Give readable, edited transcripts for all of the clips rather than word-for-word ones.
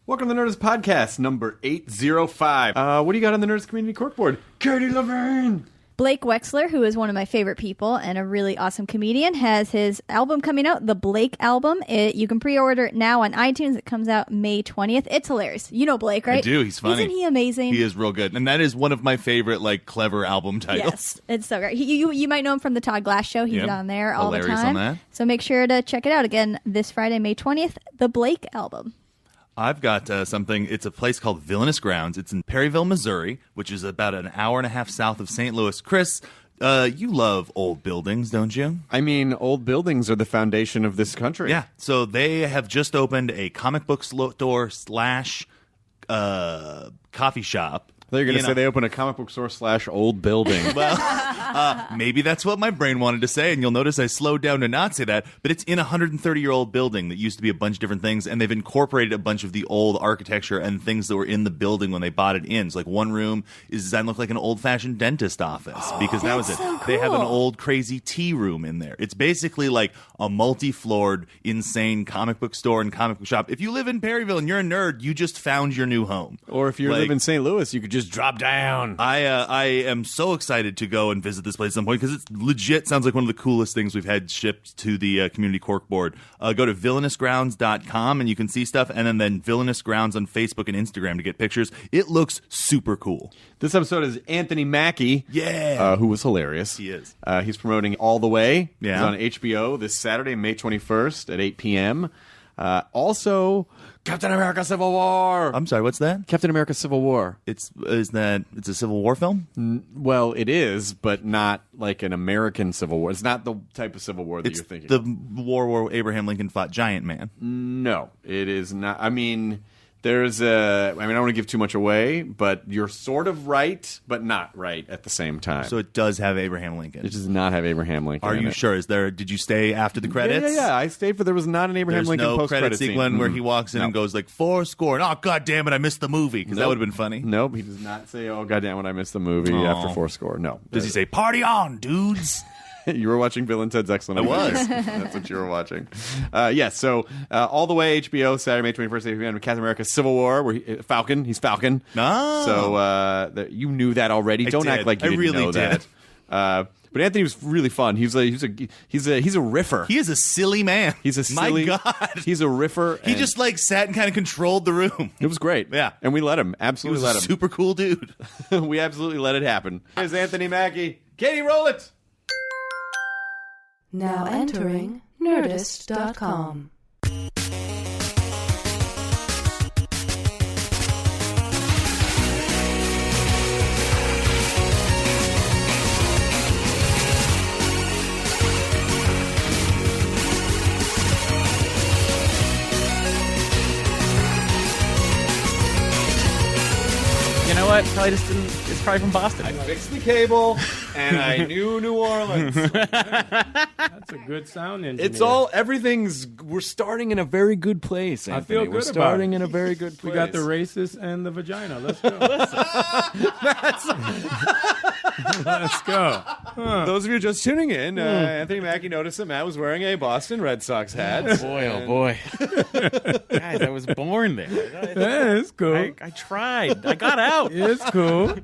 Welcome to the Nerdist Podcast, number 805. What do you got on the Nerdist Community Corkboard? Katie Levine! Blake Wexler, who is one of my favorite people and a really awesome comedian, has his album coming out, the Blake Album. You can pre-order it now on iTunes. It comes out May 20th. It's hilarious. You know Blake, right? I do. He's funny. Isn't he amazing? He is real good. And that is one of my favorite, clever album titles. Yes, it's so great. You might know him from the Todd Glass Show. He's on there all the Hilarious time. on that. So make sure to check it out again this Friday, May 20th, the Blake Album. I've got something. It's a place called Villainous Grounds. It's in Perryville, Missouri, which is about an hour and a half south of St. Louis. Chris, you love old buildings, don't you? I mean, old buildings are the foundation of this country. Yeah. So they have just opened a comic book store / coffee shop. They're going to say they open a comic book store / old building. Well, maybe that's what my brain wanted to say, and you'll notice I slowed down to not say that, but it's in a 130-year-old building that used to be a bunch of different things, and they've incorporated a bunch of the old architecture and things that were in the building when they bought it in. So, one room is designed to look like an old-fashioned dentist office, because that was it. So cool. They have an old, crazy tea room in there. It's basically like a multi-floored, insane comic book store and comic book shop. If you live in Perryville and you're a nerd, you just found your new home. Or if you live in St. Louis, you could just drop down. I am so excited to go and visit this place at some point because it's legit sounds like one of the coolest things we've had shipped to the community corkboard. Go to villainousgrounds.com and you can see stuff, and then Villainous Grounds on Facebook and Instagram to get pictures. It looks super cool. This episode is Anthony Mackie, who was hilarious. He is. He's promoting All the Way. Yeah. It's on HBO this Saturday, May 21st at 8 p.m. Also, Captain America Civil War. I'm sorry, what's that? Captain America Civil War. It's a Civil War film? Well, it is, but not like an American Civil War. It's not the type of Civil War that It's you're thinking. The war where Abraham Lincoln fought Giant Man. No, it is not. I mean, I don't want to give too much away, but you're sort of right, but not right at the same time. So it does have Abraham Lincoln. It does not have Abraham Lincoln. Are you sure? Did you stay after the credits? Yeah. I stayed for there was not an Abraham Lincoln no post-credit credit sequence where he walks in and goes like 4 score. Oh, God damn it, I missed the movie. Because that would have been funny. Nope, he does not say, oh, goddamn it, I missed the movie after 4 score. No. Does he say, party on, dudes? You were watching Bill and Ted's Excellent Adventure. I was. That's what you were watching. So All the Way, HBO, Saturday, May 21st, 8 p.m. Captain America Civil War, where he's Falcon. No. So you knew that already. Don't act like you didn't know that. But Anthony was really fun. He's a riffer. He is a silly man. He's a silly. My God. He's a riffer. He just sat and kind of controlled the room. It was great. Yeah. And we let him. Absolutely let him. Super cool dude. We absolutely let it happen. Here's Anthony Mackie. Katie, roll it. Now entering Nerdist.com. You know what? It's probably from Boston. I fixed the cable, and I knew New Orleans. That's a good sound engineer. We're starting in a very good place, Anthony. I feel good We're about starting it. in a very good place. We got the racist and the vagina. Let's go. Let's go. Those of you just tuning in, Anthony Mackie noticed that Matt was wearing a Boston Red Sox hat. Boy, oh boy. Guys, I was born there. Yeah, it's cool. I tried. I got out. It's cool.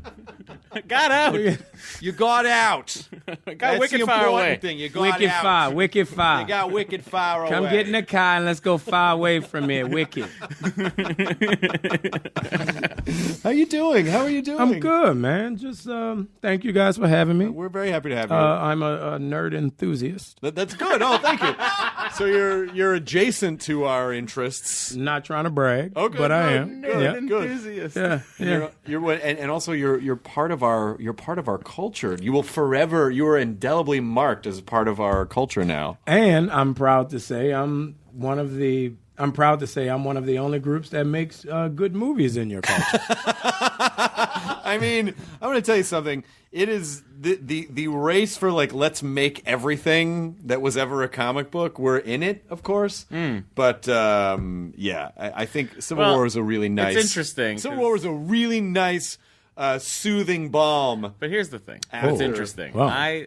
I got out. You got out. I got That's wicked the far important away. thing. You got Wicked out. far. Wicked far. You got wicked far away. Come get in the car and let's go far away from here. Wicked. How you doing? How are you doing? I'm good, man. Just thank you guys for having me. We're very happy to have you. I'm a nerd enthusiast. That's good. Oh, thank you. So you're adjacent to our interests. Not trying to brag, Oh, good, but I good, am. good, Yeah. good. Yeah. And also you're part of our culture. You are indelibly marked as a part of our culture now. And I'm proud to say I'm one of the only groups that makes good movies in your culture. I mean, I'm going to tell you something. It is the race for let's make everything that was ever a comic book. We're in it, of course. But I think Civil War is a really nice. It's interesting. Civil War is a really nice soothing balm. But here's the thing. After- It's interesting. Wow. I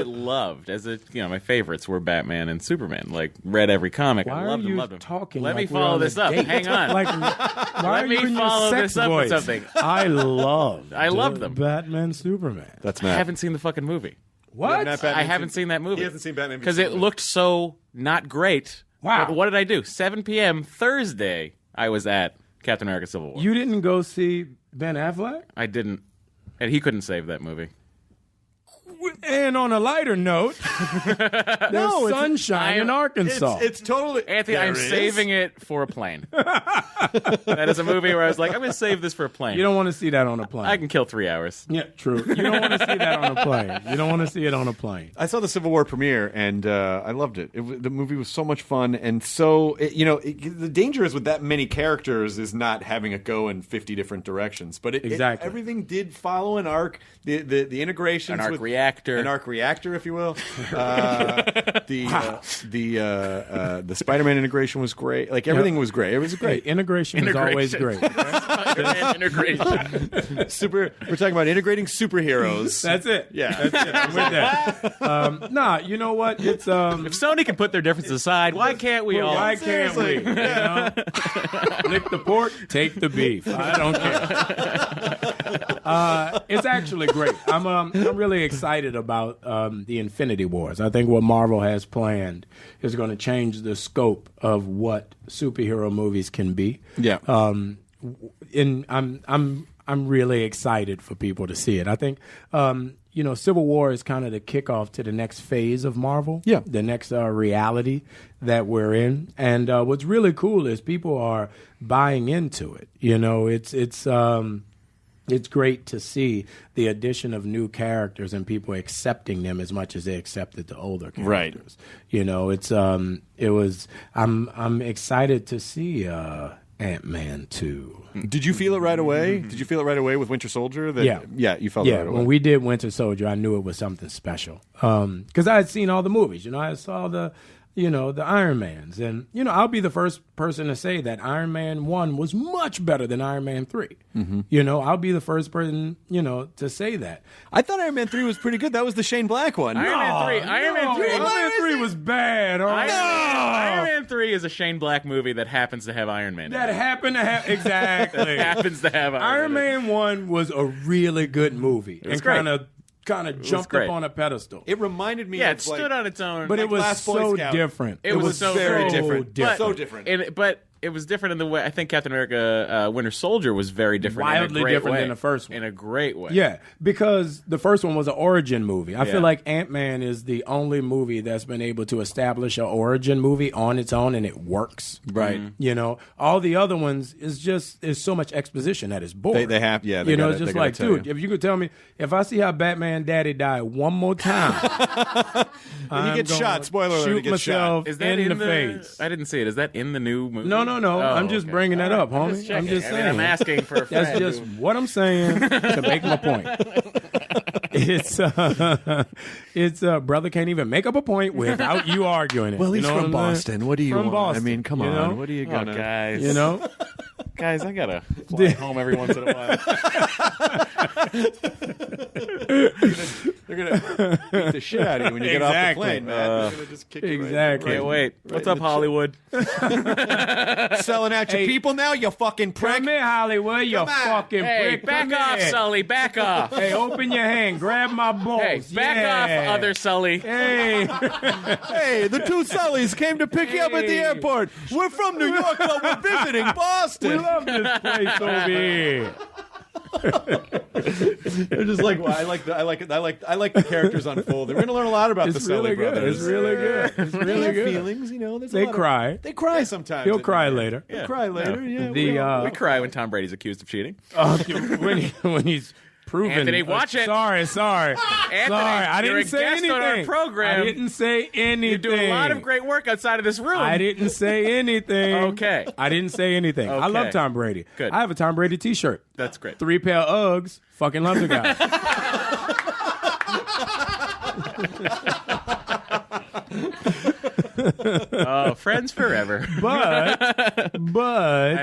loved my favorites were Batman and Superman. Like read every comic. Why I loved are you them. talking? Let like me we're follow on a this up. date? Hang on. Like, why are me you in follow your this sex up with voice? something. I loved them. Batman, Superman. That's I Matt. haven't seen the fucking movie. What? Not Batman I haven't seen that movie. He hasn't seen Batman because it looked so not great. Wow. But what did I do? 7 p.m. Thursday, I was at Captain America: Civil War. You didn't go see Ben Affleck? I didn't, and he couldn't save that movie. And on a lighter note, there's sunshine in Arkansas. It's totally... Anthony, There I'm is? saving it for a plane. That is a movie where I was like, I'm going to save this for a plane. You don't want to see that on a plane. I can kill 3 hours. Yeah, true. You don't want to see that on a plane. You don't want to see it on a plane. I saw the Civil War premiere, and I loved it. The movie was so much fun, and so, the danger is with that many characters is not having it go in 50 different directions. But Exactly. Everything did follow an arc. The integrations An arc with... reactor. An arc reactor, if you will. The Spider-Man integration was great. Like, everything was great. It was great. Integration is always great. Spider-Man integration. We're talking about integrating superheroes. That's it. Yeah. That's it. I'm with that. Nah, you know what? It's If Sony can put their differences aside, why can't we all? Why can't we? You know? Lick the pork, take the beef. I don't care. It's actually great. I'm really excited about the Infinity Wars. I think what Marvel has planned is going to change the scope of what superhero movies can be. Yeah. And I'm really excited for people to see it. I think Civil War is kind of the kickoff to the next phase of Marvel. Yeah. The next reality that we're in. And what's really cool is people are buying into it. It's great to see the addition of new characters and people accepting them as much as they accepted the older characters. Right. I'm excited to see Ant-Man 2. Did you feel it right away? Did you feel it right away with Winter Soldier? Yeah. Yeah, you felt it right away. When we did Winter Soldier, I knew it was something special. Because I had seen all the movies. I saw the Iron Mans. And, I'll be the first person to say that Iron Man 1 was much better than Iron Man 3. Mm-hmm. I'll be the first person, to say that. I thought Iron Man 3 was pretty good. That was the Shane Black one. Iron Man 3 was bad. Iron Man 3 is a Shane Black movie that happens to have Iron Man in it. That happened to have exactly. happens to have Iron Man 1 was a really good movie. was great. Kind of jumped great. up on a pedestal. It reminded me Yeah, of it stood on its own. But it was Last Boy so Scout. different. It was so very so different. different. So different. But it was different in the way I think Captain America Winter Soldier was very different. Wildly in a great different way. than the first one. In a great way. Yeah, because the first one was an origin movie. I Yeah. feel like Ant-Man is the only movie that's been able to establish an origin movie on its own and it works. Right. All the other ones is so much exposition that it's boring. They have, yeah. It's just like, dude, if you could tell me, if I see how Batman Daddy die one more time, he gets shot. Spoiler alert, he shoot gets shot. myself Is that in the face. I didn't see it. Is that in the new movie? No. Oh, I'm just okay. bringing that up, homie. I'm I'm just checking. saying. I'm asking for a friend. That's just what I'm saying to make my point. It's brother can't even make up a point without you arguing it. Well, You he's know from what I'm Boston. saying? What do you From want? Boston, I mean, come you on. know? What are you Oh, gonna? guys. Guys, I gotta fly home every once in a while. They're gonna beat the shit out of you when you get off the Exactly. plane, man. They're gonna just kick you right- Exactly. Can't wait. What's up, in the Hollywood? Selling out your Hey. people now, you fucking prick. Come here, Hollywood, you Come on. fucking Hey, prick. back Come off, here. Sully. Back off. Hey, open your hand. Grab my balls. Hey, back Yeah. off, other Sully. Hey. Hey, the two Sullys came to pick you up at the Hey. airport. We're from New York, but we're visiting We Boston. love this place over here. They're just like, well, I like the characters unfolding. We're gonna learn a lot about the It's Sully really good. brothers. It's really good. It's They really have good. feelings, there's a They lot of- cry. They cry sometimes. He'll cry later. They'll cry later. Yeah. We cry when Tom Brady's accused of cheating. When he's proven. Anthony, watch it. Sorry. Sorry, I you're didn't a say guest anything. on our program. I didn't say anything. You do a lot of great work outside of this room. I didn't say anything. Okay. I didn't say anything. I Okay. love Tom Brady. Good. I have a Tom Brady T-shirt. That's great. 3 pair of Uggs. Fucking love the guy. Oh, friends forever. But I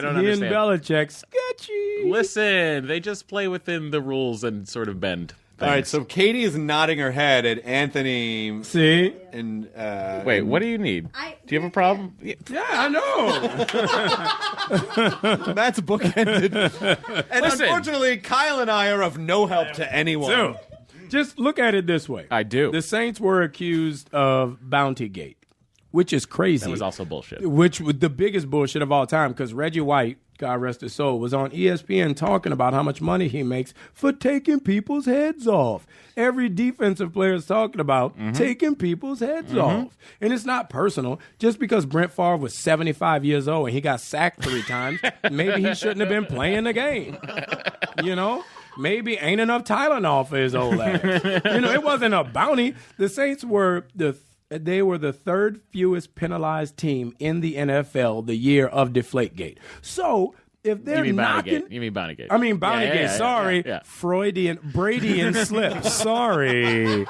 don't he and understand. Belichick sketchy. Listen, they just play within the rules and sort of bend things. All right, so Katie is nodding her head at Anthony. See? And Wait, what do you need? Do you have a problem? Yeah. Yeah, I know. That's bookended. And Listen. unfortunately, Kyle and I are of no help to anyone. So, just look at it this way. I do. The Saints were accused of Bountygate, which is crazy. That was also bullshit. Which was the biggest bullshit of all time, because Reggie White, God rest his soul, was on ESPN talking about how much money he makes for taking people's heads off. Every defensive player is talking about taking people's heads off. And it's not personal. Just because Brent Favre was 75 years old and he got sacked 3 times, maybe he shouldn't have been playing the game. You know? Maybe ain't enough Tylenol for his old ass. It wasn't a bounty. The Saints were the third fewest penalized team in the NFL the year of Deflategate. So if they're You mean knocking, Bountygate. You mean Bountygate. I mean Bountygate. Yeah, Sorry, yeah. Bradian slip. Sorry.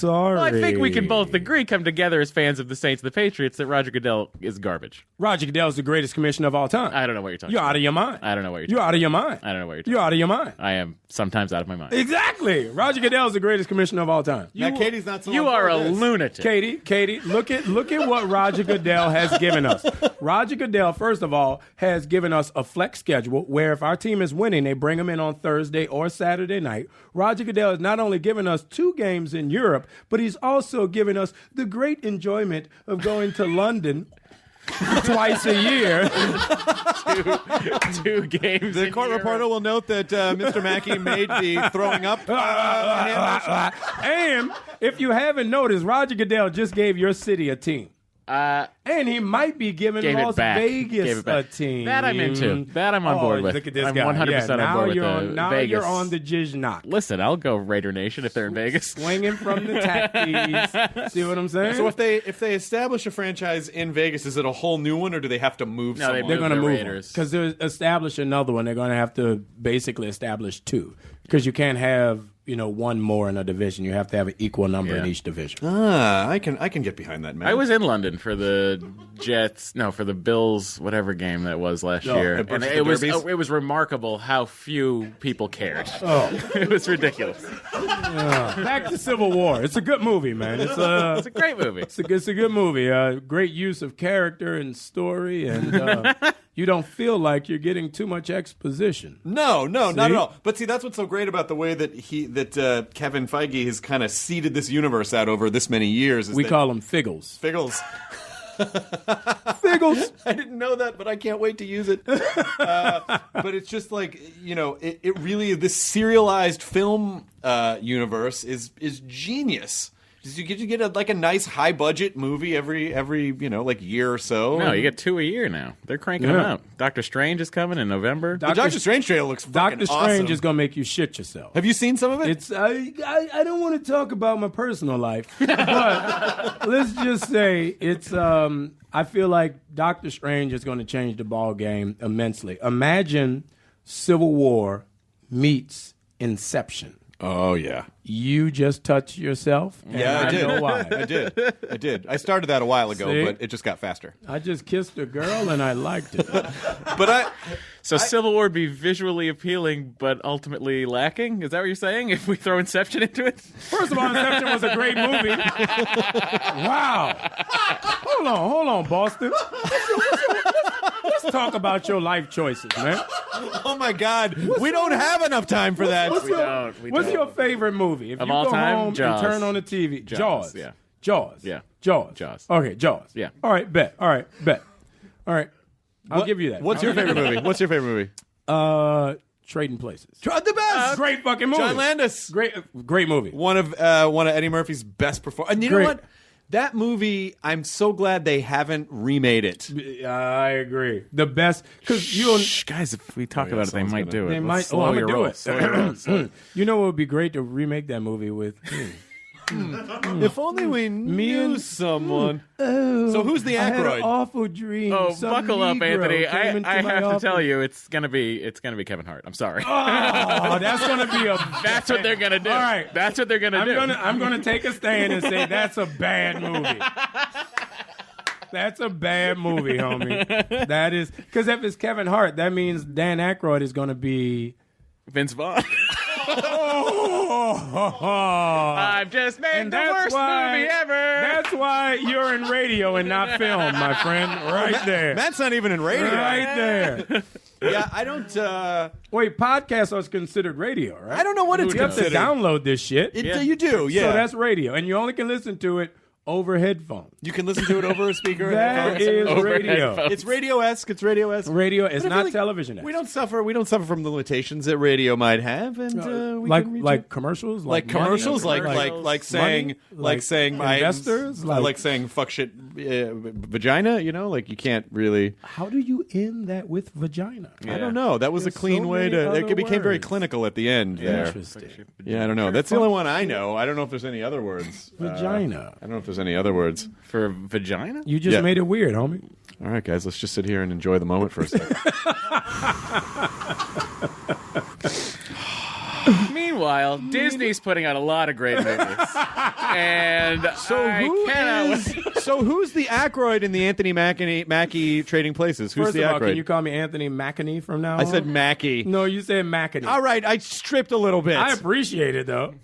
Well, I think we can both agree, come together as fans of the Saints and the Patriots, that Roger Goodell is garbage. Roger Goodell is the greatest commissioner of all time. I don't know what you're talking You're about. out of your mind. I don't know what you're You're talking out of your mind. I don't know what you're talking You're out of your mind. I am sometimes out of my mind. Exactly. Roger Goodell is the greatest commissioner of all time. Now, Katie's not so You on are board a with this. lunatic. Katie, look at what Roger Goodell has given us. Roger Goodell, first of all, has given us a flex schedule where if our team is winning, they bring them in on Thursday or Saturday night. Roger Goodell has not only given us 2 games in Europe, but he's also given us the great enjoyment of going to London twice a year. 2 games. The court reporter will note that Mr. Mackie made the throwing up hand motion. And if you haven't noticed, Roger Goodell just gave your city a team. And he might be giving Gave it Las back. Gave Vegas it back. a team. That I'm into. That I'm on board with. Look at this I'm guy. 100% on now board with you're the on, now Vegas. you're on the Jiznock. Listen, I'll go Raider Nation if they're in Vegas. Swinging from the tackies. See what I'm saying? So if they establish a franchise in Vegas, is it a whole new one, or do they have to move No, they someone? they're going to the move Raiders. because they establish another one. They're going to have to basically establish 2 because you can't have one more in a division. You have to have an equal number in Yeah. each division. I can get behind that, man. I was in London for the for the Bills, whatever game that was last year. at And the it was Derbies? it was remarkable how few people cared. Oh. It was ridiculous. Back to Civil War. It's a good movie, man. It's a great movie. It's a good movie. Great use of character and story, and you don't feel like you're getting too much exposition. No, not See? at all. But see, that's what's so great about the way that Kevin Feige has kind of seeded this universe out over this many years. Is We that call them Figgles. Figgles. Figgles. I didn't know that, but I can't wait to use it. But it's just like, it really, this serialized film universe is genius. You get a nice high budget movie every year or so. No, you get 2 a year now. They're cranking them out. Doctor Strange is coming in November. The Doctor Strange trailer looks fucking Doctor Strange awesome. is gonna make you shit yourself. Have you seen some of it? It's I don't want to talk about my personal life, but let's just say it's I feel like Doctor Strange is going to change the ball game immensely. Imagine Civil War meets Inception. Oh yeah. You just touched yourself. And Yeah, I did. know why. I did. I started that a while ago, See? but it just got faster. I just kissed a girl and I liked it. But So Civil War would be visually appealing, but ultimately lacking? Is that what you're saying? If we throw Inception into it? First of all, Inception was a great movie. Wow. Hold on, Boston. Let's talk about your life choices, man. oh my God, we don't have enough time for that. We What's don't. your favorite movie? If Of you all go time? home Jaws. and turn on the TV, Jaws, yeah. Jaws. Yeah. Jaws. Jaws. Okay, Jaws. Yeah. All right, bet. All right. I'll give you that. What's your favorite movie? What's your favorite movie? Trading Places. The best. Great fucking movie. John Landis. Great movie. One of Eddie Murphy's best performances. And you know Great. what? That movie, I'm so glad they haven't remade it. I agree. The best because you Shh, guys, if we talk about it, they someone's might gonna- do it. they Let's might. slow I'm your gonna do roll. it. Slow your roll. You know what would be great to remake that movie with? If only we knew someone. So who's the I had an Aykroyd? awful dream. Oh, Some buckle up, Negro Anthony. came into I my have to office. tell you, it's gonna be Kevin Hart. I'm sorry. Oh, that's gonna be a. That's what they're gonna do. All right. That's what they're gonna do. I'm gonna take a stand and say that's a bad movie. That's a bad movie, homie. That is because if it's Kevin Hart, that means Dan Aykroyd is going to be Vince Vaughn. Oh, I've just made the worst movie ever. That's why you're in radio and not film, my friend. Right there. Matt's not even in radio. Right there. Yeah, I don't. Wait, podcasts are considered radio, right? I don't know what it's You have to considered. download this shit. You do, yeah. So that's radio, and you only can listen to it over headphones. You can listen to it over a speaker. That is Over radio. headphones. It's radio-esque. It's radio-esque. Radio is But I feel not like television. We don't suffer. We don't suffer from the limitations that radio might have, and we can reach like it. commercials, Like money? commercials, like saying, Money? saying my investors, like saying fuck shit, vagina. You know, like you can't really. How do you end that with vagina? I don't know. That was There's a clean so way many to. other It became very words. clinical at the end there. Interesting. Yeah, I don't know. That's the only one I know. I don't know if there's any other words. Vagina. I don't know if there's any other words. For vagina? You just Yeah. made it weird, homie. All right, guys, let's just sit here and enjoy the moment for a second. Meanwhile, Disney's putting out a lot of great movies. And So who's the Aykroyd in the Anthony Mackie Trading Places? Who's First the of all, Aykroyd? can you call me Anthony Mackie from now on? I said Mackie. No, you said Mackie. All right, I stripped a little bit. I appreciate it, though.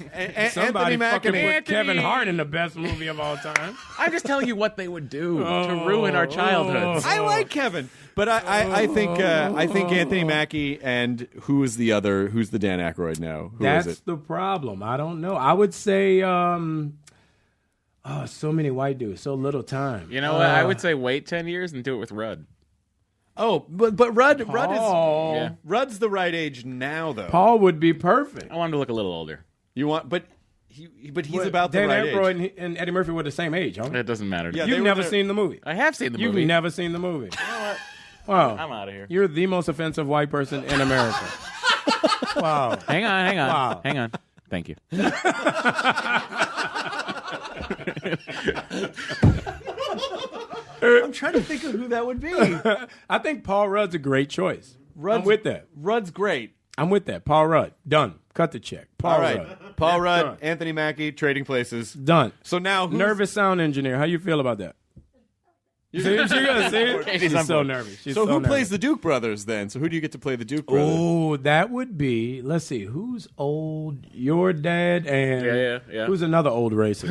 Somebody Anthony fucking Mackie. put Kevin Hart in the best movie of all time. I'm just telling you what they would do to ruin our childhoods. I like Kevin, but I think Anthony Mackie and who's the other? Who's the Dan Aykroyd now? Who is That's it? the problem. I don't know. I would say, so many white dudes, so little time. You know what? I would say wait 10 years and do it with Rudd. Oh, but Rudd Paul. Yeah. Rudd's the right age now, though. Paul would be perfect. I want him to look a little older. You want, but he's about the Dan right Aykroyd age. and Eddie Murphy were the same age, huh? It doesn't matter. Yeah, To me. they You've were never there- seen the movie. I have seen the You've movie. never seen the movie. You know what? Wow. I'm out of here. You're the most offensive white person in America. Wow. Hang on. Wow. Hang on. Thank you. I'm trying to think of who that would be. I think Paul Rudd's a great choice. I'm with that. Rudd's great. I'm with that. Paul Rudd. Done. Cut the check. Paul All right, Rudd. Paul Rudd, Done. Anthony Mackie, Trading Places. Done. So now, who's, Nervous sound engineer. How you feel about that? See, she gonna see it? Katie's She's on so board. nervous. She's So who nervous. plays the Duke brothers then? So who do you get to play the Duke brothers? Oh, that would be. Let's see. Who's old? Your dad and Yeah. who's another old racist?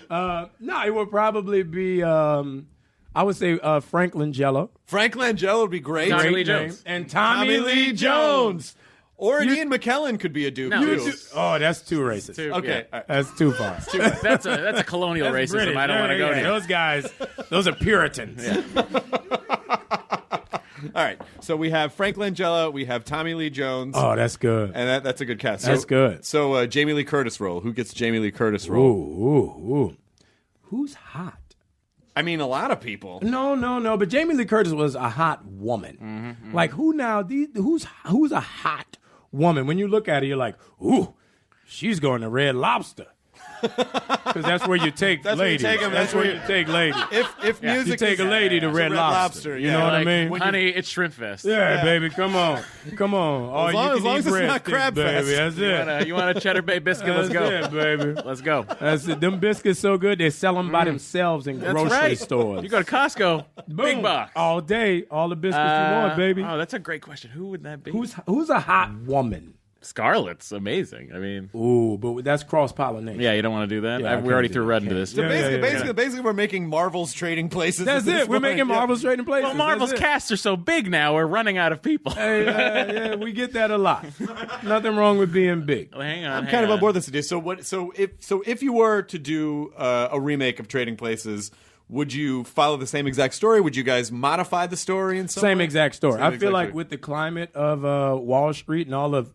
No, it would probably be. I would say Frank Langella. Frank Langella would be great. Tommy Great Lee name. Jones. And Tommy Lee Jones. Or Ian McKellen could be a Duke No. too. Oh, that's too racist. Okay. Yeah. That's too far. That's a colonial That's racism British. I don't want to go near. Those guys, those are Puritans. All right. So we have Frank Langella, we have Tommy Lee Jones, Oh, that's good. and that's a good cast. That's good. So Jamie Lee Curtis role. Who gets Jamie Lee Curtis role? Ooh. Who's hot? I mean, a lot of people. No. But Jamie Lee Curtis was a hot woman. Mm-hmm. Like who now? Who's a hot woman? When you look at her, you're like, ooh, she's going to Red Lobster. Because that's where you take That's where you ladies. take 'em. That's where you take ladies. If music, You take a lady to Red Lobster. You know what I Like, mean? honey, it's Shrimp Fest. Yeah, baby, come on. All As long- you as can long eat as it's bread not sticks, Crab baby. Fest. That's it. You want a Cheddar Bay biscuit? Let's That's go. it, baby. Let's go. That's it. Them biscuits so good they sell them by themselves in That's grocery right. stores. You go to Costco, big Boom. box. all day, all the biscuits you want, baby. Oh, that's a great question. Who would that be? Who's a hot woman? Scarlett's amazing. I mean, Ooh, but that's cross pollination. yeah, you don't want to do that. Yeah, I We already can't threw do Rudd that. into this. So Yeah, basically, we're making Marvel's Trading Places. That's at this it. We're point. making Yeah. Marvel's Trading Places. Well, Marvel's That's it. casts are so big now, we're running out of people. Hey, yeah, we get that a lot. Nothing wrong with being big. Well, hang on. I'm hang kind of on on. board with this idea. So if you were to do a remake of Trading Places, would you follow the same exact story? Would you guys modify the story in some Same way? exact story. Same I feel exact like story. with the climate of Wall Street and all the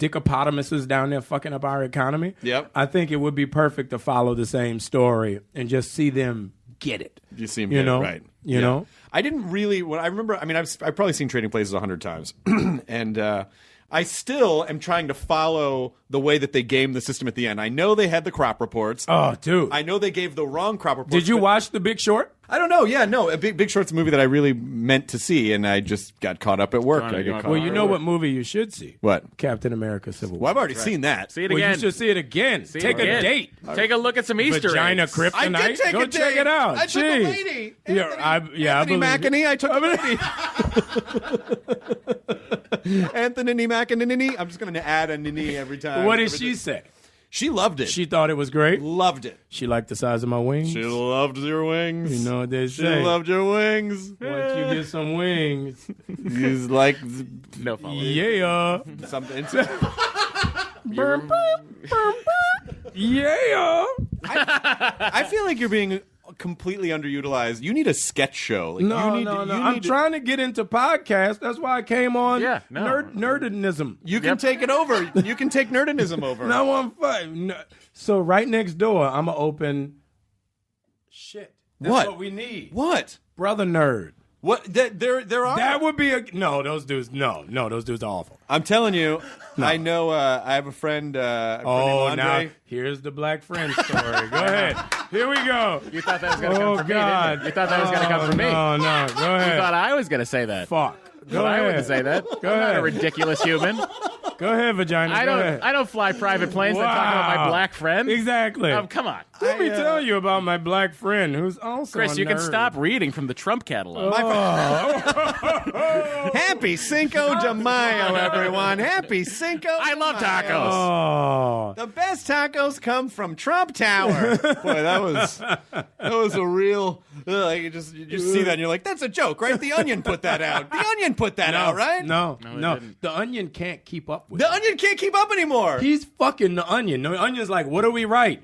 dickopotamuses down there fucking up our economy, Yep. I think it would be perfect to follow the same story and just see them get it. You seem You good, know? right? You know? I didn't really. When I remember, I mean, I've probably seen Trading Places 100 times, and I still am trying to follow the way that they game the system at the end. I know they had the crop reports. Oh, dude. I know they gave the wrong crop reports. Did you watch The Big Short? I don't know. Yeah, no. Big Short's a movie that I really meant to see, and I just got caught up at work. Well, you know what movie you should see? What? Captain America Civil War. Well, I've already seen that. See it Well, again. you should see it again. Take a date. Take a look at some Easter Vagina eggs. Kryptonite. I did take Go a date. check it out. I took a Jeez. lady. Anthony Anthony believe Mackie. I took a lady. Anthony Mackie. I'm just going to add a nini every time. What did she say? She loved it. She thought it was great. loved it. She liked the size of my wings. She loved your wings. You know what they She say. loved your wings. Once you get some wings, He's like No follow. yeah. something. Yeah. I feel like you're being completely underutilized. You need a sketch show. Like, No, you need no, to, no. you I'm need trying to get into podcasts. That's why I came on Yeah, no. Nerdism. You can take it over. You can take nerdinism over. No, I'm fine. No. So right next door, I'm going to open shit. That's What? what we need. What? Brother Nerd. What? There are. That would be no. Those dudes. No. Those dudes are awful. I'm telling you. I know. I have a friend. A friend Oh, named now Andre. here's the black friend story. Go ahead. Here we go. You thought that was going to come Oh from me, God. didn't you? You thought that was going to come from me. No. Go You ahead. thought I was going to say that. Fuck. Go But ahead. I wouldn't say that. Go I'm not ahead. a ridiculous human. Go ahead, vagina. I Go ahead. don't fly private planes and talk about my Wow. black friend. Exactly. Come on. Let me tell you about my black friend who's also Chris, a you can nerd. stop reading from the Trump catalog. Happy Cinco de Mayo, everyone. Happy Cinco. I love tacos. Oh. The best tacos come from Trump Tower. Boy, that was a real. Like you just see that and you're like, that's a joke, right? The Onion put that out. The Onion put that out, right? No. didn't. The Onion can't keep up with The it. Onion can't keep up anymore. He's fucking the Onion. The Onion's like, what do we write?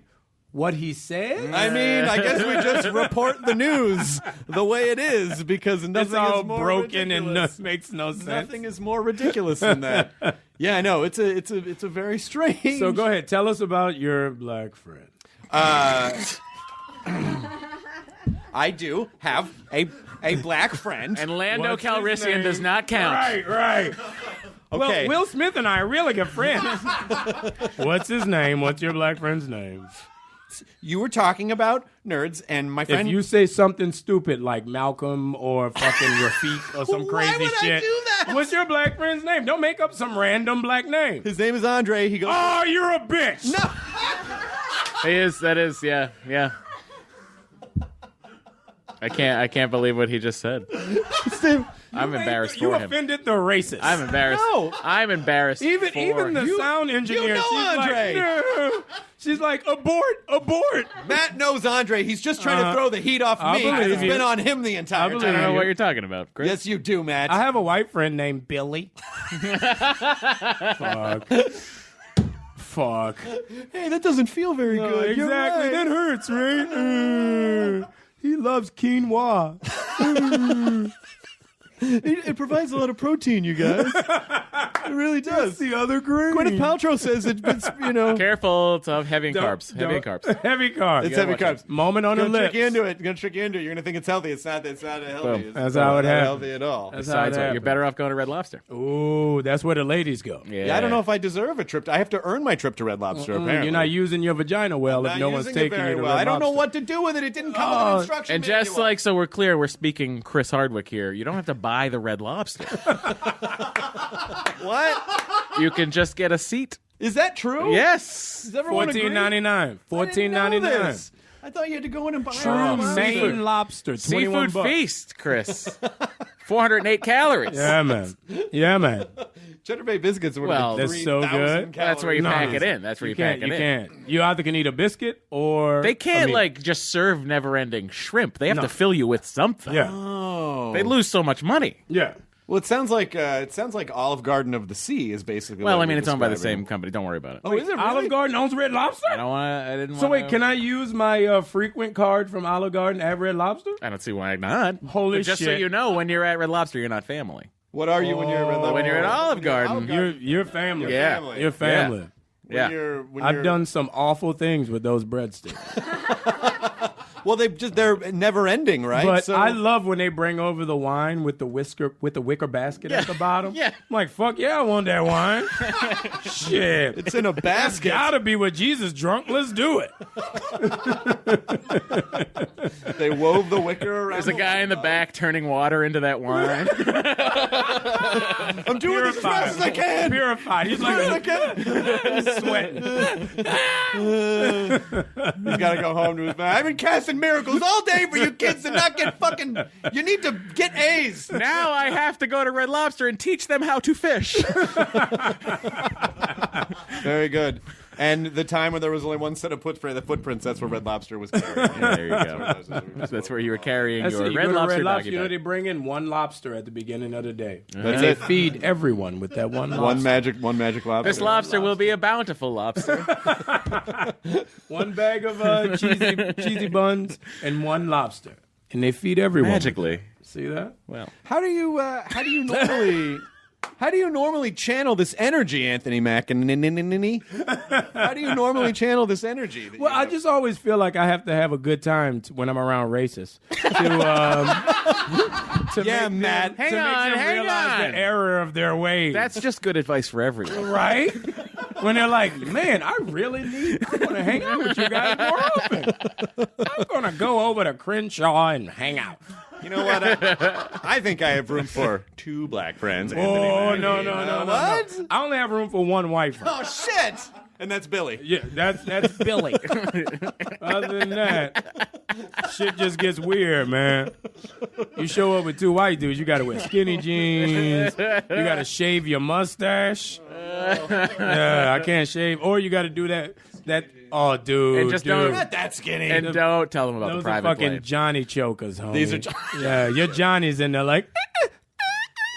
What he said? I mean, I guess we just report the news the way it is because nothing It's all is more broken and ridiculous. makes no sense. Nothing is more ridiculous than that. Yeah, I know. It's a very strange. So go ahead. Tell us about your black friend. I do have a black friend. And Lando What's his Calrissian name? does not count. Right. Okay. Well, Will Smith and I are really good friends. What's his name? What's your black friend's name? You were talking about nerds, and my friend. If you say something stupid like Malcolm or fucking Rafiq or some Why crazy would I shit, do that? what's your black friend's name? Don't make up some random black name. His name is Andre. He goes. Oh, you're a bitch. No. That is, yeah. I can't believe what he just said. I'm embarrassed You for him. offended the racist. I'm embarrassed. No. I'm embarrassed. Even for the him. sound engineer. know she's Andre. like, no. She's like, abort. Matt knows Andre. He's just trying to throw the heat off I me. 'cause believe It's you. been on him the entire believe I don't know time. what you're talking about, Chris. Yes, you do, Matt. I have a white friend named Billy. Fuck. Hey, that doesn't feel very No, good. You're exactly. right. That hurts, right? He loves quinoa. It provides a lot of protein, you guys. It really does. The other green. Gwyneth Paltrow says it's Careful of heavy in carbs. Heavy in carbs. Heavy carbs. It's heavy carbs. Moment on the Gonna lips. trick you into it. Gonna trick you into it. You're gonna think it's healthy. It's not healthy. Boom. It's That's not how it happens. healthy at all. That's how it Besides, you're happens. better off going to Red Lobster. Ooh, that's where the ladies go. Yeah, I don't know if I deserve a trip. I have to earn my trip to Red Lobster. Apparently, You're not using your vagina well if Not no one's using it taking very you to well. Red I don't know Lobster. what to do with it. It didn't come with an instruction And just manual. like so we're clear, we're speaking Chris Hardwick here. You don't have to buy the Red Lobster. What? You can just get a seat. Is that true? Yes. Does everyone agree? $14.99. $14.99. I thought you had to go in and buy From it. Maine lobster. 21 Seafood bucks. feast, Chris. 408 calories. Yeah, man. Cheddar Bay biscuits would Well, have that's been so 3,000 good. That's where you calories. pack it in. That's where you pack it You in. can't. You either can eat a biscuit or They can't I mean, like just serve never-ending shrimp. They have No. to fill you with something. Yeah. Oh. They lose so much money. Yeah. Well, it sounds like Olive Garden of the Sea is basically. Well, what I mean, you're it's owned by the describing. same company. Don't worry about it. Oh, is it really? Olive Garden owns Red Lobster? I don't want. I didn't. So wanna, wait, can I use my frequent card from Olive Garden at Red Lobster? I don't see why not. Holy But just so shit. you know, when you're at Red Lobster, you're not family. What are you when you're at Red Lobster? When you're at Olive Garden, You're family. Yeah. family. You're family. When Yeah. you're- when I've you're- done some awful things with those breadsticks. Well, they're never ending, right? But I love when they bring over the wine with the wicker basket at the bottom. Yeah. I'm like, fuck yeah, I want that wine. Shit. it's in a basket. Gotta be what Jesus drunk. Let's do it. They wove the wicker around. There's a guy in the back turning water into that wine. I'm doing this as fast as I can. Purified. He's like, he's sweating. He's got to go home to his man. I've been casting miracles all day for you kids to not get fucking. You need to get A's. Now I have to go to Red Lobster and teach them how to fish. Very good. And the time when there was only one set of footprints, that's where Red Lobster was carrying. There you go. That's where you were carrying That's your it. You Red go to Lobster Red Lobster, doggy you know bag. they bring in one lobster at the beginning of the day. That's They it. feed everyone with that one lobster. One magic lobster. This lobster will be a bountiful lobster. One bag of cheesy buns and one lobster, and they feed everyone. Magically. See that? Well, How do you normally channel this energy, Anthony Mackie? How do you normally channel this energy? Well, I just always feel like I have to have a good time when I'm around racists to Yeah, make Matt. them, Hang on, realize the error of their ways. that's just good advice for everyone. right. When they're like, man, I want to hang out with you guys more often. I'm gonna go over to Crenshaw and hang out. You know what? I think I have room for 2 black friends. Anthony Oh Mackie. no! What? I only have room for one white friend. Oh shit! And that's Billy. Yeah, that's Billy. Other than that, shit just gets weird, man. You show up with 2 white dudes, you got to wear skinny jeans. You got to shave your mustache. Yeah, I can't shave. Or you got to do that. Oh, dude, And just dude. don't- Not that skinny. And don't tell them about Those the are private fucking plane. Johnny chokers, homie. These are yeah, your Johnny's in there like.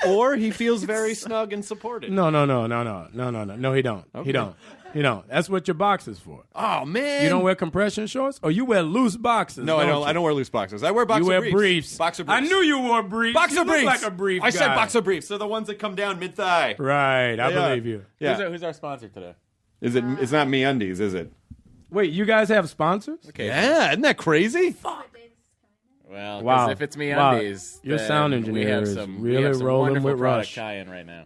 or he feels very snug and supported. No, he don't. He don't. That's what your box is for. Oh man! You don't wear compression shorts? Or you wear loose boxes? No, I don't. you? I don't wear loose boxers. I wear boxer You wear briefs. briefs. Boxer briefs. I knew you wore briefs. Boxer you look briefs. like a brief I said guy. boxer briefs. They're the ones that come down mid thigh. Right, I They are. believe you. Yeah. Who's our sponsor today? Is it? It's not MeUndies, is it? Wait, you guys have sponsors? Okay. Yeah. Isn't that crazy? Well, 'cause Wow. if it's me Wow. undies, Your then sound we engineer have is some, really we have some rolling wonderful with product Rush. Cayenne right now.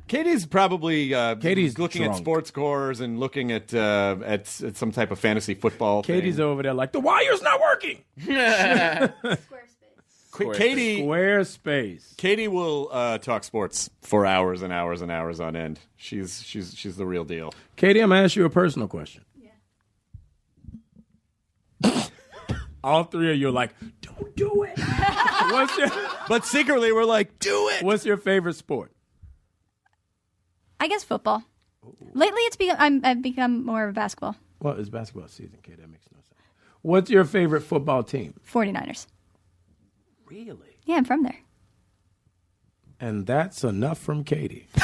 Katie's probably Katie's looking at drunk. sports scores and looking at some type of fantasy football. Katie's thing. over there like, the wire's not working. Squarespace. Katie will talk sports for hours and hours and hours on end. She's the real deal. Katie, I'm going to ask you a personal question. Yeah. All 3 of you are like, don't do it. But secretly, we're like, do it. What's your favorite sport? I guess football. Lately, I've become more of a basketball. Well, it's basketball season, Katie. That makes no sense. What's your favorite football team? 49ers. Really? Yeah, I'm from there. And that's enough from Katie. Do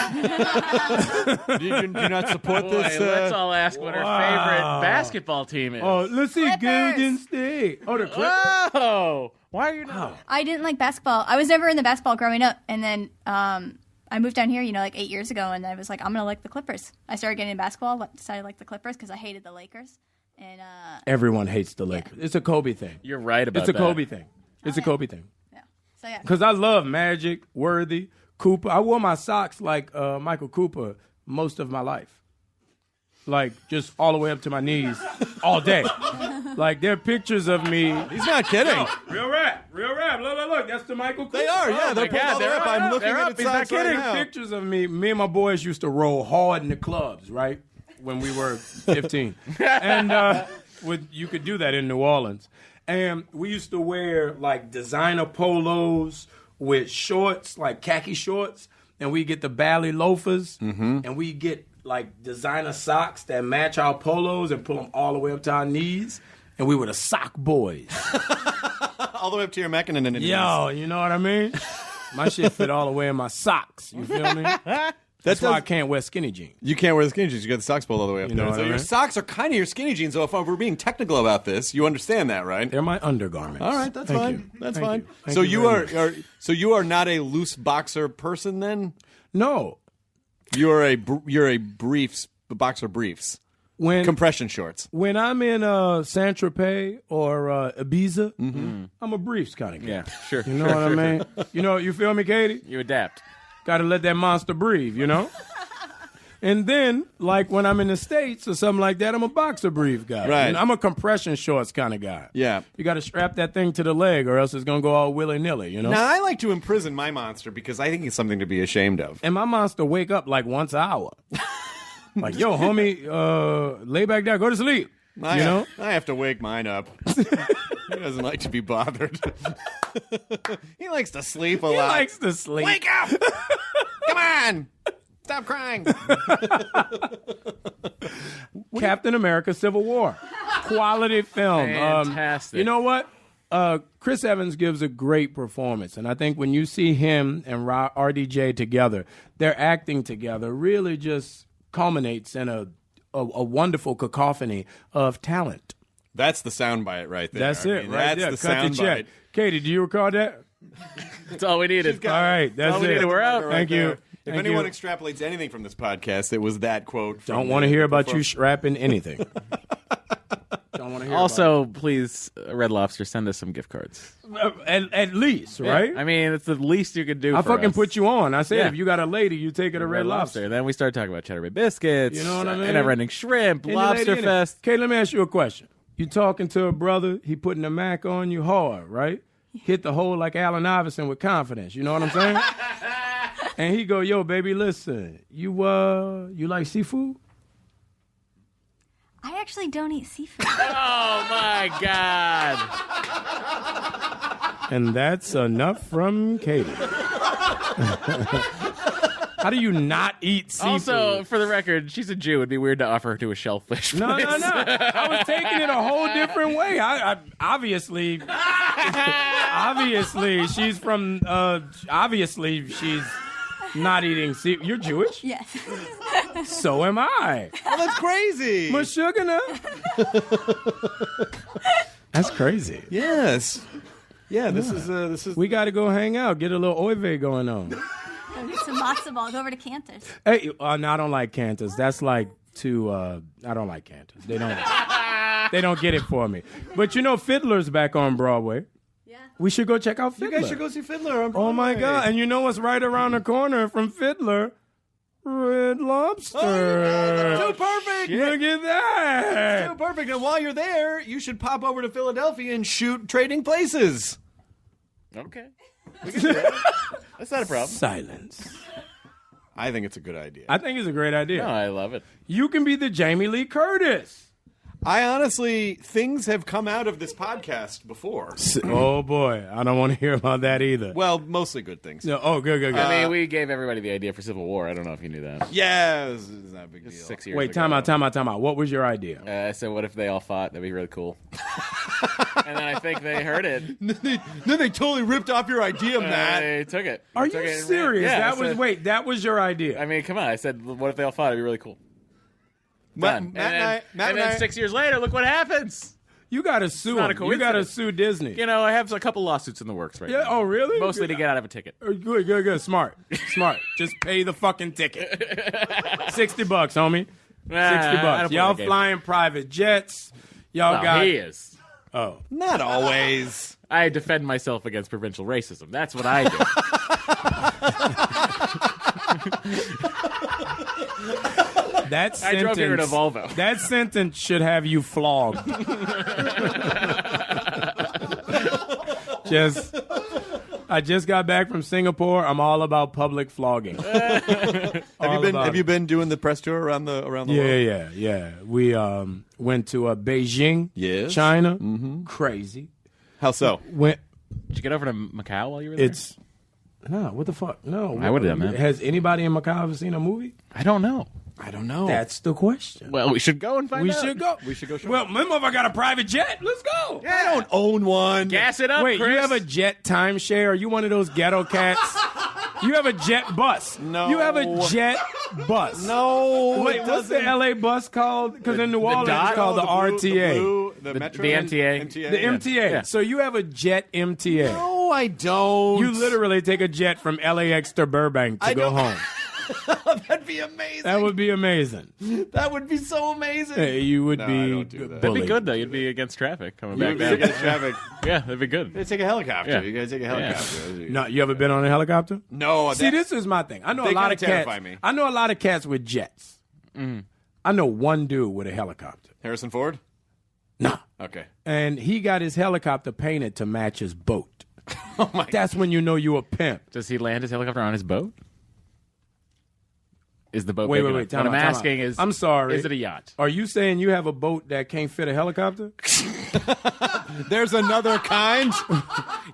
you not support Boy, this? let's all ask what our favorite basketball team is. Oh, let's see. Clippers. Golden State. Oh, the Clippers. Oh, why are you not? I didn't like basketball. I was never into basketball growing up, and then I moved down here, like 8 years ago, and I was like, I'm gonna like the Clippers. I started getting into basketball, decided to like the Clippers because I hated the Lakers. And Everyone hates the Lakers. It's a Kobe thing. You're right about It's a that. Kobe thing. It's a Kobe thing. yeah, so yeah. Because I love Magic, Worthy, Cooper. I wore my socks like Michael Cooper most of my life. Like, just all the way up to my knees all day. Like, there are pictures of me. He's not kidding. Real rap. Look, that's the Michael Cooper. They are, yeah. They're my God, they're up. I'm looking they're at up. its He's not socks right kidding. now. Pictures of me. Me and my boys used to roll hard in the clubs, right? When we were 15. And you could do that in New Orleans. And we used to wear, like, designer polos with shorts, like khaki shorts. And we get the Bally loafers. And we get, like, designer socks that match our polos and pull them all the way up to our knees. And we were the sock boys. All the way up to your neck and then Yo, you know what I mean? My shit fit all the way in my socks. You feel me? That's why I can't wear skinny jeans. You can't wear the skinny jeans. You got the socks pulled all the way up You know there. what So I your mean? socks are kind of your skinny jeans. So if we're being technical about this, you understand that, right? They're my undergarments. All right, that's Thank fine. you. That's Thank fine. you. Thank So you you very much. so you are not a loose boxer person then? No. You're a briefs boxer briefs. Compression shorts. When I'm in Saint Tropez or Ibiza, I'm a briefs kind of guy. Yeah, sure. You know what I mean? You feel me, Katie? You adapt. Got to let that monster breathe, And then, like when I'm in the States or something like that, I'm a boxer brief guy. Right. And I'm a compression shorts kind of guy. Yeah. You got to strap that thing to the leg or else it's going to go all willy-nilly, Now, I like to imprison my monster because I think it's something to be ashamed of. And my monster wake up like once an hour. Like, yo, homie, lay back down, go to sleep. I have to wake mine up. He doesn't like to be bothered. He likes to sleep a lot. He likes to sleep. Wake up! Come on! Stop crying. Captain America Civil War. Quality film. Fantastic. You know what? Chris Evans gives a great performance. And I think when you see him and RDJ together, their acting together really just culminates in a wonderful cacophony of talent. That's the soundbite right there. That's it, right there. That's Cut the the check. soundbite. Katie, do you record that? That's all we needed. All right, that's all we it. needed. We're out. Thank you. If Thank anyone you. extrapolates anything from this podcast, it was that quote. Don't want to hear about you strapping anything. Don't want to hear Also, please, Red Lobster, send us some gift cards. at least, right? I mean, it's the least you could do. I for fucking us. put you on. I said, Yeah. if you got a lady, you take her to Red Lobster. Then we started talking about Cheddar Bay biscuits. You know what I mean? Never-ending shrimp, Any lady Lobster in it. Fest. Okay, let me ask you a question. You talking to a brother, he putting a Mac on you hard, right? Hit the hole like Allen Iverson with confidence. You know what I'm saying? And he go, yo, baby, listen, you like seafood? I actually don't eat seafood. Oh my God! And that's enough from Katie. How do you not eat seafood? Also, for the record, she's a Jew. It'd be weird to offer her to a shellfish. No. I was taking it a whole different way. I obviously, she's from. Obviously, she's not eating seafood. You're Jewish. Yes. So am I. Oh, that's crazy. Mashugana. That's crazy. Yes. Yeah, this is. We got to go hang out. Get a little oive going on. Go get some matzo ball. Go over to Cantor's. Hey, no, I don't like Cantor's. That's like too. I don't like Cantor's. They don't get it for me. But Fiddler's back on Broadway. Yeah. We should go check out Fiddler. You guys should go see Fiddler on Broadway. Oh my God! And you know what's right around the corner from Fiddler? Red Lobster. Too perfect. Look at that. Too perfect. And while you're there, you should pop over to Philadelphia and shoot Trading Places. Okay. We can do that. That's not a problem. Silence. I think it's a good idea. I think it's a great idea. No, I love it. You can be the Jamie Lee Curtis. I honestly, things have come out of this podcast before. Oh boy, I don't want to hear about that either. Well, mostly good things. No, oh, good. I mean, we gave everybody the idea for Civil War. I don't know if you knew that. Yeah, it's not a big deal. 6 years Wait, ago. time out. What was your idea? I said, what if they all fought? That'd be really cool. And then I think they heard it. Then they totally ripped off your idea, Matt. They took it. Are Took you it and serious? ran. Yeah, That was your idea. I mean, come on. I said, what if they all fought? It'd be really cool. Matt Done. and I- 6 years later, look what happens. You got to sue not a him. You got to coincidence. sue Disney. You know, I have a couple lawsuits in the works right Yeah. now. Oh, really? Mostly to get out of a ticket. Good. Smart. Just pay the fucking ticket. $60, homie. $60. I don't play Y'all that game. flying private jets. Y'all Well, got. he is. Oh. Not always. I defend myself against provincial racism. That's what I do. That I sentence, drove here in a Volvo. That sentence should have you flogged. I just got back from Singapore. I'm all about public flogging. Have you been doing the press tour around the world? Yeah. We went to Beijing, Yes. China. Crazy. How so? Went. Did you get over to Macau while you were there? It's no. What the fuck? No. I would've done that. Has anybody in Macau ever seen a movie? I don't know. I don't know. That's the question. Well, we should go and find out. We should go. Well, my mother got a private jet. Let's go. I don't own one. Gas it up, Wait, Chris. you have a jet timeshare? Are you one of those ghetto cats? You have a jet bus. No. You have a jet bus. No. Wait, it what's the doesn't. LA bus called? Because in New Orleans dot? it's called the RTA. The Metro. the MTA. The MTA. Yeah. So you have a jet MTA. No, I don't. You literally take a jet from LAX to Burbank to I go don't- home. That'd be amazing. That would be amazing. That would be so amazing. Hey, you would No, be I don't do that. That'd bullied. be good though. You'd be against traffic coming You'd back be down. against traffic. Yeah, that'd be good. You take a helicopter. Yeah. You guys take a helicopter. No, you ever been on a helicopter? No. See, this is my thing. I know They a lot kinda of cats. terrify me. I know a lot of cats with jets. I know one dude with a helicopter. Harrison Ford? No. Okay. And he got his helicopter painted to match his boat. Oh, my. That's when you know you a pimp. Does he land his helicopter on his boat? Is the boat Wait, big wait, enough? wait. Time What I'm out, time asking out. is, I'm sorry. is it a yacht? Are you saying you have a boat that can't fit a helicopter? There's another kind?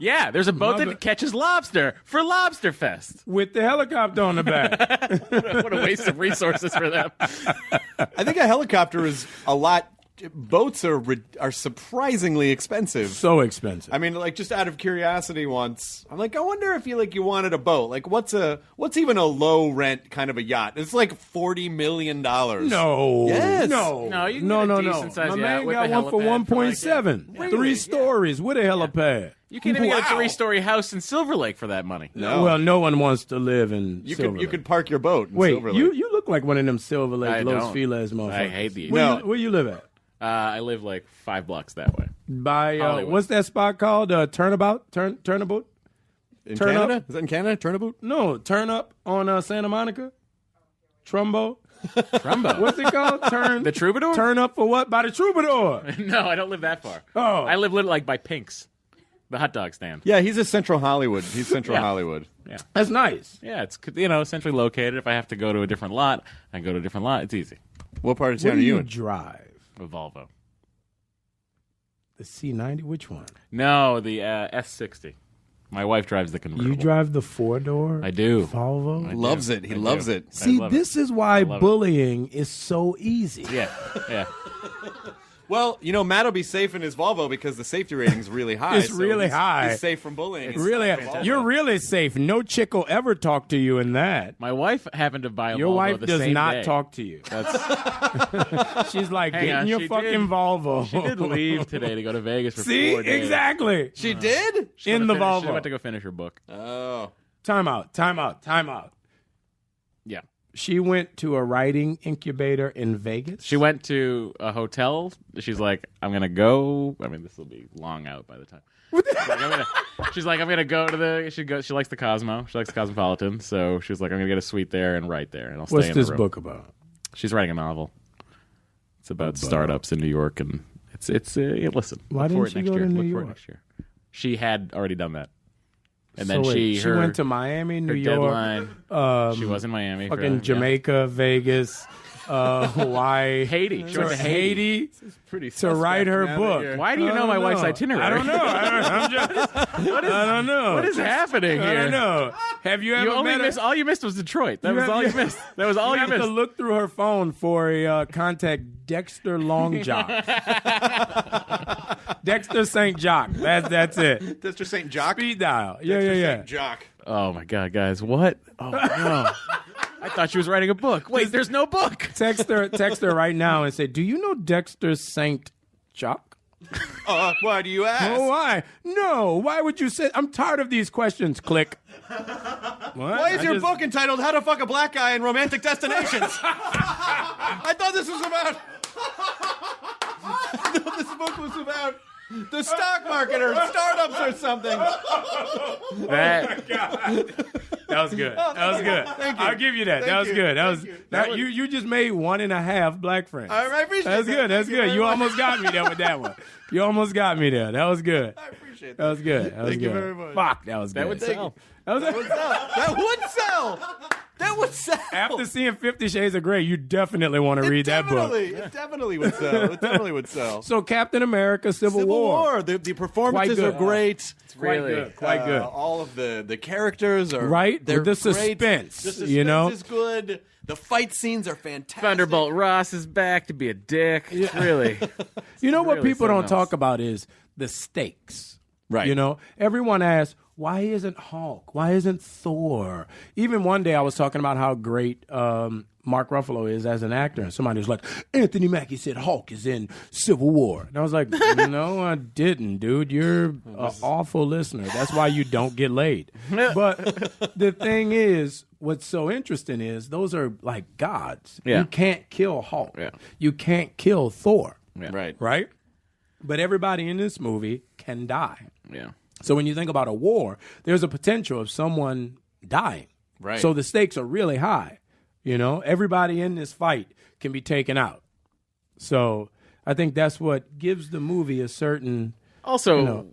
Yeah, there's a boat Mother- that catches lobster for Lobster Fest. With the helicopter on the back. What a waste of resources for them. I think a helicopter is a lot. Boats are surprisingly expensive. So expensive. I mean, like, just out of curiosity once, I'm like, I wonder if you wanted a boat. Like, what's even a low rent kind of a yacht? It's like $40 million. No. Yes. No. No, you can no, get a no, no. decent-sized My yacht man with got a one for helipad for, like, 1.7. Really? 3 stories with a helipad. You can't even get a Wow. 3-story house in Silver Lake for that money. No. Well, no one wants to live in You Silver could Lake. park your boat in Wait, Silver Lake. you look like one of them Silver Lake I Los don't. Feliz motherfuckers. I hate these. Where you live at? I live like 5 blocks that way. By Hollywood. what's that spot called? Turnabout? Turnabout? in turn Canada? up. Is that in Canada? Turnabout? No, Turn Up on Santa Monica. Trumbo. Trumbo. What's it called? Turn The Troubadour? Turn Up for what? By the Troubadour. No, I don't live that far. Oh. I live like by Pink's, the hot dog stand. Yeah, he's a Central Hollywood. He's Central Yeah. Hollywood. That's nice. Yeah, it's centrally located. If I have to go to a different lot, I go to a different lot. It's easy. What part of What town do are you you in? drive? A Volvo. The C90? Which one? No, the S60. My wife drives the convertible. You drive the 4-door? I do. Volvo? Loves it. He loves it. See, love this is why love it. bullying is so easy. Yeah, yeah. Well, Matt will be safe in his Volvo because the safety rating's really high. It's really he's, high. He's safe from bullying. Really, you're really safe. No chick will ever talk to you in that. My wife happened to buy a Your Volvo wife the does same not day. talk to you. That's, She's like, Hang get on, in your she fucking did. Volvo. she did leave today to go to Vegas for See, 4 days. exactly. She did? She In went to the finish- She Volvo. went to go finish her book. Oh. Time out. Yeah. She went to a writing incubator in Vegas. She went to a hotel. She's like, I'm going to go. I mean, this will be long out by the time. She's like, I'm gonna go to the. She likes the Cosmo. She likes the Cosmopolitan. So she was like, I'm gonna get a suite there and write there, and I'll stay What's in this the room. book about? She's writing a novel. It's about startups in New York, and it's. Listen, Why look didn't for it she next go year. to New Look for it York? next year. She had already done that, and So then wait, she went to Miami, New her York, deadline. She was in Miami. for fucking that, Jamaica, Vegas, Hawaii, Haiti. She went to Haiti Pretty to write her book. Yeah. Why do you know my wife's itinerary? I don't know. I don't know. What is happening I here? don't know. Have you ever You only met her? missed. All you missed was Detroit. That You was have- all you missed. That was all You you have to missed. look through her phone for a contact Dexter Longjock. Dexter St. Jock. That's it. Dexter St. Jock? Speed dial. Yeah. St. Jock. Oh my god, guys! What? Oh no! I thought she was writing a book. Wait, there's no book. Text her right now and say, "Do you know Dexter St. Jock?" Why do you ask? Oh, why? No. Why would you say? I'm tired of these questions. Click. Why is your book entitled "How to Fuck a Black Guy in Romantic Destinations"? I thought this was about. I thought this book was about the stock market or startups or something. That was good. That was good. Thank you. I'll give you that. That Thank was you. good. That was Thank you. that, you just made 1.5 black friends. I appreciate That's that. good. That's Thank you good. very You much. almost got me there with that one. You almost got me there. That was good. I appreciate That that. was good. That was Thank good. you very much. Fuck, that was good. That would sell. That was That would sell. That would sell. After seeing 50 Shades of Grey, you definitely want to read that book. It definitely would sell. It definitely would sell. So Captain America: Civil War. The performances Quite are good. great. Quite good. Quite good. All of the characters are Right? They're With the great. suspense, The suspense you know? is good. The fight scenes are fantastic. Thunderbolt Ross is back to be a dick. It's really. You know what really people don't something talk else. about is the stakes. Right. You know, everyone asks, why isn't Hulk? Why isn't Thor? Even one day I was talking about how great Mark Ruffalo is as an actor, and somebody was like, Anthony Mackie said Hulk is in Civil War. And I was like, no, I didn't, dude. You're an awful listener. That's why you don't get laid. But the thing is, what's so interesting is those are like gods. Yeah. You can't kill Hulk. Yeah. You can't kill Thor. Yeah. Right? But everybody in this movie can die. Yeah. So when you think about a war, there's a potential of someone dying. Right. So the stakes are really high. You know, everybody in this fight can be taken out. So I think that's what gives the movie a certain. Also,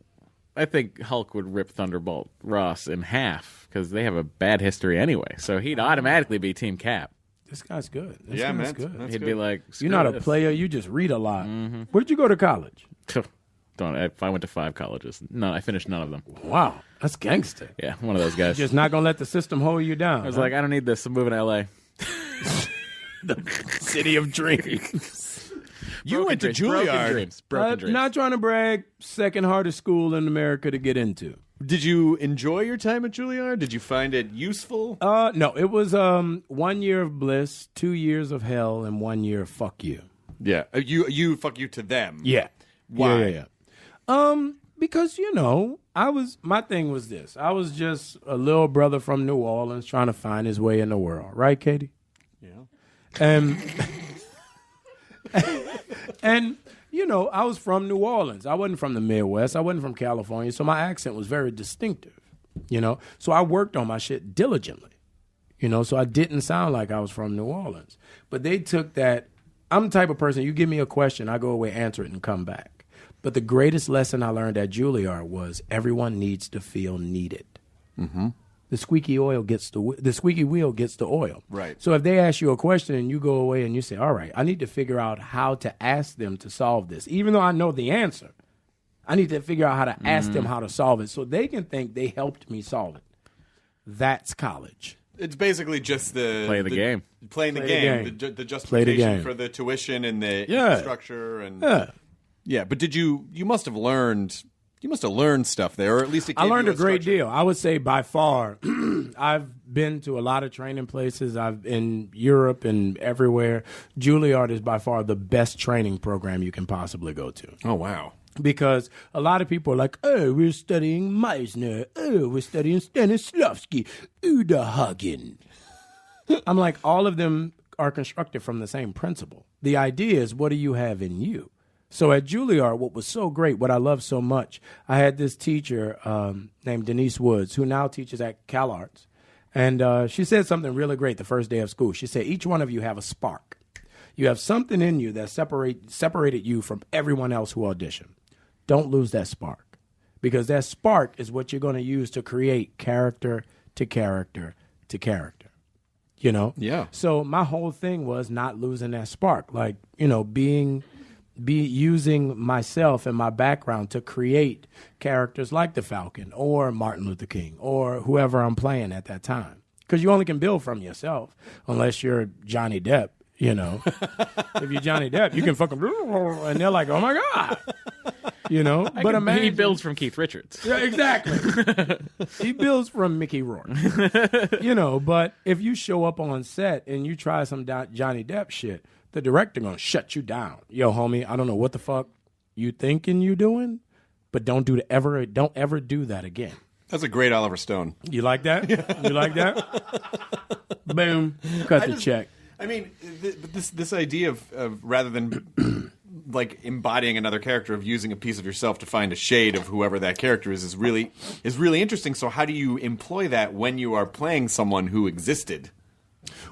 I think Hulk would rip Thunderbolt Ross in half because they have a bad history anyway. So he'd automatically be Team Cap. This guy's good. This Yeah, guy's man. good. That's He'd good. be like, You're not a "Screw player. You just read a lot. Where'd you go to college? this." I went to 5 colleges. No, I finished none of them. Wow, that's gangster. Yeah, one of those guys. Just not gonna let the system hold you down. I was like, I don't need this. I'm moving to L.A. city of dreams. You went to Broken Juilliard. dreams. Broken dreams. Not trying to brag. Second hardest school in America to get into. Did you enjoy your time at Juilliard? Did you find it useful? No, it was 1 year of bliss, 2 years of hell, and 1 year of fuck you. Yeah. You fuck you to them. Yeah. Why? Yeah. Because my thing was this. I was just a little brother from New Orleans trying to find his way in the world, right, Katie? Yeah. And I was from New Orleans. I wasn't from the Midwest. I wasn't from California, so my accent was very distinctive. So I worked on my shit diligently. So I didn't sound like I was from New Orleans. But they took that. I'm the type of person, you give me a question, I go away, answer it, and come back. But the greatest lesson I learned at Juilliard was everyone needs to feel needed. Mm-hmm. The squeaky wheel gets the oil. Right. So if they ask you a question and you go away and you say, all right, I need to figure out how to ask them to solve this. Even though I know the answer, I need to figure out how to ask them how to solve it so they can think they helped me solve it. That's college. It's basically just Play the game. Playing the Play the game. game. The justification game. for the tuition and the Yeah. structure and Yeah. But you must have learned stuff there, or at least it I gave learned you a great structure. deal. I would say by far, I've been to a lot of training places. I've in Europe and everywhere. Juilliard is by far the best training program you can possibly go to. Oh wow. Because a lot of people are like, oh, we're studying Meisner. Oh, we're studying Stanislavski. Uda Hagen. I'm like, all of them are constructed from the same principle. The idea is, what do you have in you? So at Juilliard, what was so great, what I loved so much, I had this teacher named Denise Woods, who now teaches at CalArts. And she said something really great the first day of school. She said, each one of you have a spark. You have something in you that separated you from everyone else who auditioned. Don't lose that spark, because that spark is what you're going to use to create character to character to character. Yeah. So my whole thing was not losing that spark, like using myself and my background to create characters like the Falcon or Martin Luther King or whoever I'm playing at that time, because you only can build from yourself unless you're Johnny Depp. If you're Johnny Depp, you can fucking and they're like, oh my god. But imagine He builds from Keith Richards. Yeah, exactly. He builds from Mickey Rourke. But if you show up on set and you try some Johnny Depp shit, the director gonna shut you down. Yo, homie, I don't know what the fuck you thinking you doing, but don't ever do that again. That's a great Oliver Stone. You like that? You like that? Boom. Cut the check. I mean, this idea of rather than like embodying another character, of using a piece of yourself to find a shade of whoever that character is really interesting. So how do you employ that when you are playing someone who existed?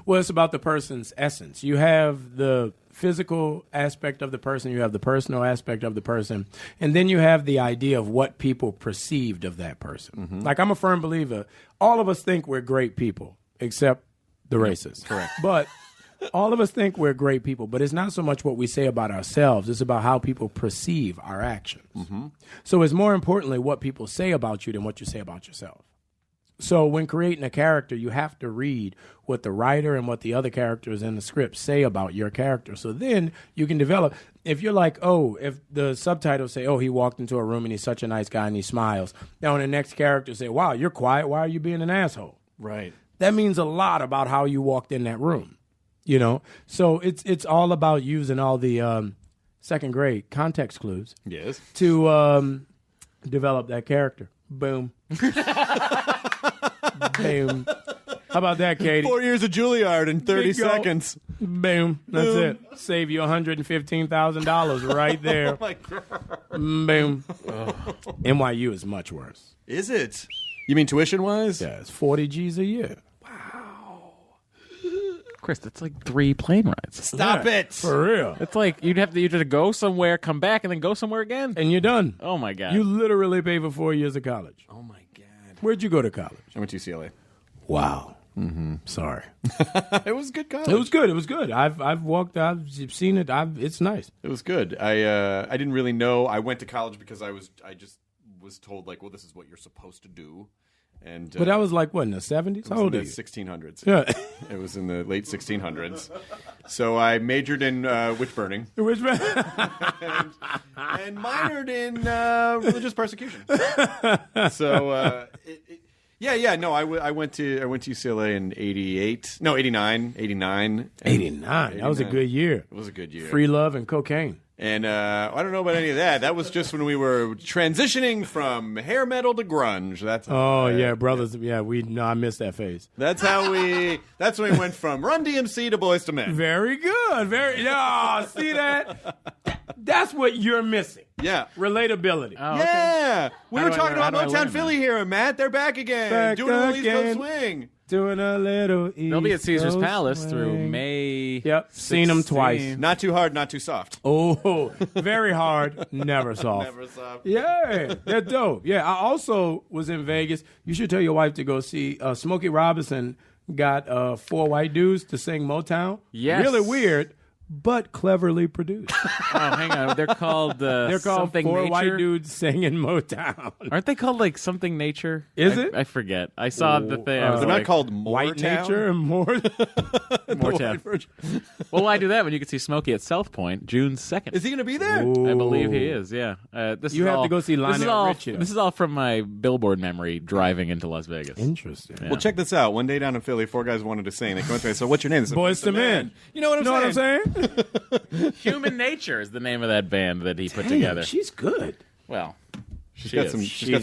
Well, it's about the person's essence. You have the physical aspect of the person, you have the personal aspect of the person, and then you have the idea of what people perceived of that person. Mm-hmm. Like, I'm a firm believer, all of us think we're great people, except the racists. Correct. But all of us think we're great people, but it's not so much what we say about ourselves, it's about how people perceive our actions. Mm-hmm. So it's more importantly what people say about you than what you say about yourself. So when creating a character, you have to read what the writer and what the other characters in the script say about your character. So then you can develop. If you're like, oh, if the subtitles say, oh, he walked into a room and he's such a nice guy and he smiles. Now, in the next character say, wow, you're quiet. Why are you being an asshole? Right. That means a lot about how you walked in that room. You know, so it's all about using all the second grade context clues. Yes. To develop that character. Boom. Boom. How about that, Katie? 4 years of Juilliard in 30 Bingo. seconds. Boom. That's it. Save you $115,000 right there. Oh, my God. Boom. NYU is much worse. Is it? You mean tuition-wise? Yeah, it's 40 G's a year. Chris, that's like 3 plane rides. Stop Yeah, it. For real. It's like you'd have to go somewhere, come back, and then go somewhere again. And you're done. Oh my God. You literally pay for 4 years of college. Oh, my God. Where'd you go to college? I went to UCLA. Wow. Mm-hmm. Sorry. It was good college. It was good. It was good. I've walked. I've seen it. It's nice. It was good. I didn't really know. I went to college because I just was told, like, well, this is what you're supposed to do. And But that was like, what, in the 70s? How old are in you? the 1600s. Yeah. It was in the late 1600s. So I majored in witch burning Which and minored in religious persecution. So I went to UCLA in 89. 89. That was a good year. It was a good year. Free love and cocaine. And I don't know about any of that. That was just when we were transitioning from hair metal to grunge. That's Oh, yeah, brothers. Yeah, I missed that phase. That's when we went from Run DMC to Boys to Men. Very good. See that? That's what you're missing. Yeah. Relatability. Oh, okay. Yeah. We How were do I talking learn- about how do I learn Motown Philly here, Matt. They're back again. Back doing a little East Coast again. swing. Doing a little East They'll be at Caesar's Coast Palace through swing. May. Yep, seen 'em 16. twice. Not too hard, not too soft. Oh, very hard, never soft. Never soft. Yeah, they're dope. Yeah, I also was in Vegas. You should tell your wife to go see Smokey Robinson got 4 white dudes to sing Motown. Yes. Really weird, but cleverly produced. Oh, hang on. They're called. They're called something 4 nature? white dudes singing Motown. Aren't they called like something nature? Is it? I forget. I saw the thing. I was They're like, not called White Moortown? nature and more. Moortown. Well, why do that when you can see Smokey at South Point June 2nd? Is he going to be there? I believe he is. Yeah. This You is have all, to go see this is Lionel all. Richie. This is all from my Billboard memory driving into Las Vegas. Interesting. Well, check this out. One day down in Philly, 4 guys wanted to sing. They come up to me and said, what's your name? They said, Boys to Men. You know what I'm saying? Human Nature is the name of that band that he put together. She's good. Well, She's got some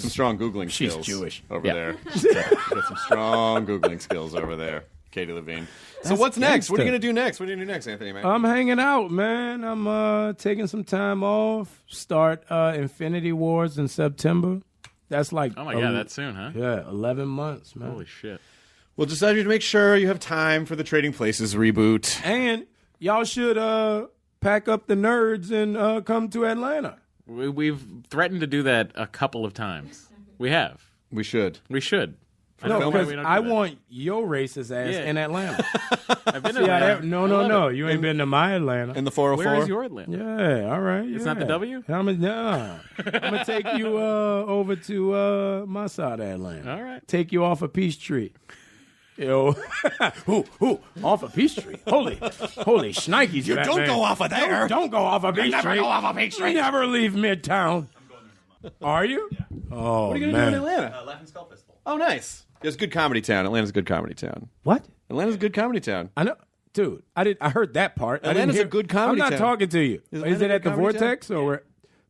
strong Googling she's skills. Jewish. Over Yeah. there. She's got some strong Googling skills over there. Katie Levine. So what's next? What are you going to do next? What are you going to do next, Anthony Mackie? I'm hanging out, man. I'm taking some time off. Start Infinity Wars in September. That's like oh my God, that's soon, huh? yeah, 11 months, man. Holy shit. We'll decide to make sure you have time for the Trading Places reboot. And y'all should pack up the nerds and come to Atlanta. We've threatened to do that a couple of times. We have. We should. We should. I No, don't know why because we don't do I that. want your racist ass Yeah. in Atlanta. I've been to Yeah, Atlanta. no. You ain't been to my Atlanta. In the 404? Where is your Atlanta? Yeah, all right. It's not the W? I'm gonna take you over to my side of Atlanta. All right. Take you off of Peachtree. Yo, off of Peachtree. Holy shnikes! You don't go off of there. Don't go off of Peachtree. Never go off of Peachtree. Never leave Midtown. Are you? Yeah. Oh, What are you going to do in Atlanta? Laugh and Skull Festival. Oh, nice. It's a good comedy town. Atlanta's a good comedy town. What? Atlanta's a good comedy town. I know, dude. I heard that part. I Atlanta's didn't hear, a good comedy I'm not town. talking to you. Is Is Atlanta it a at the good comedy Vortex or where?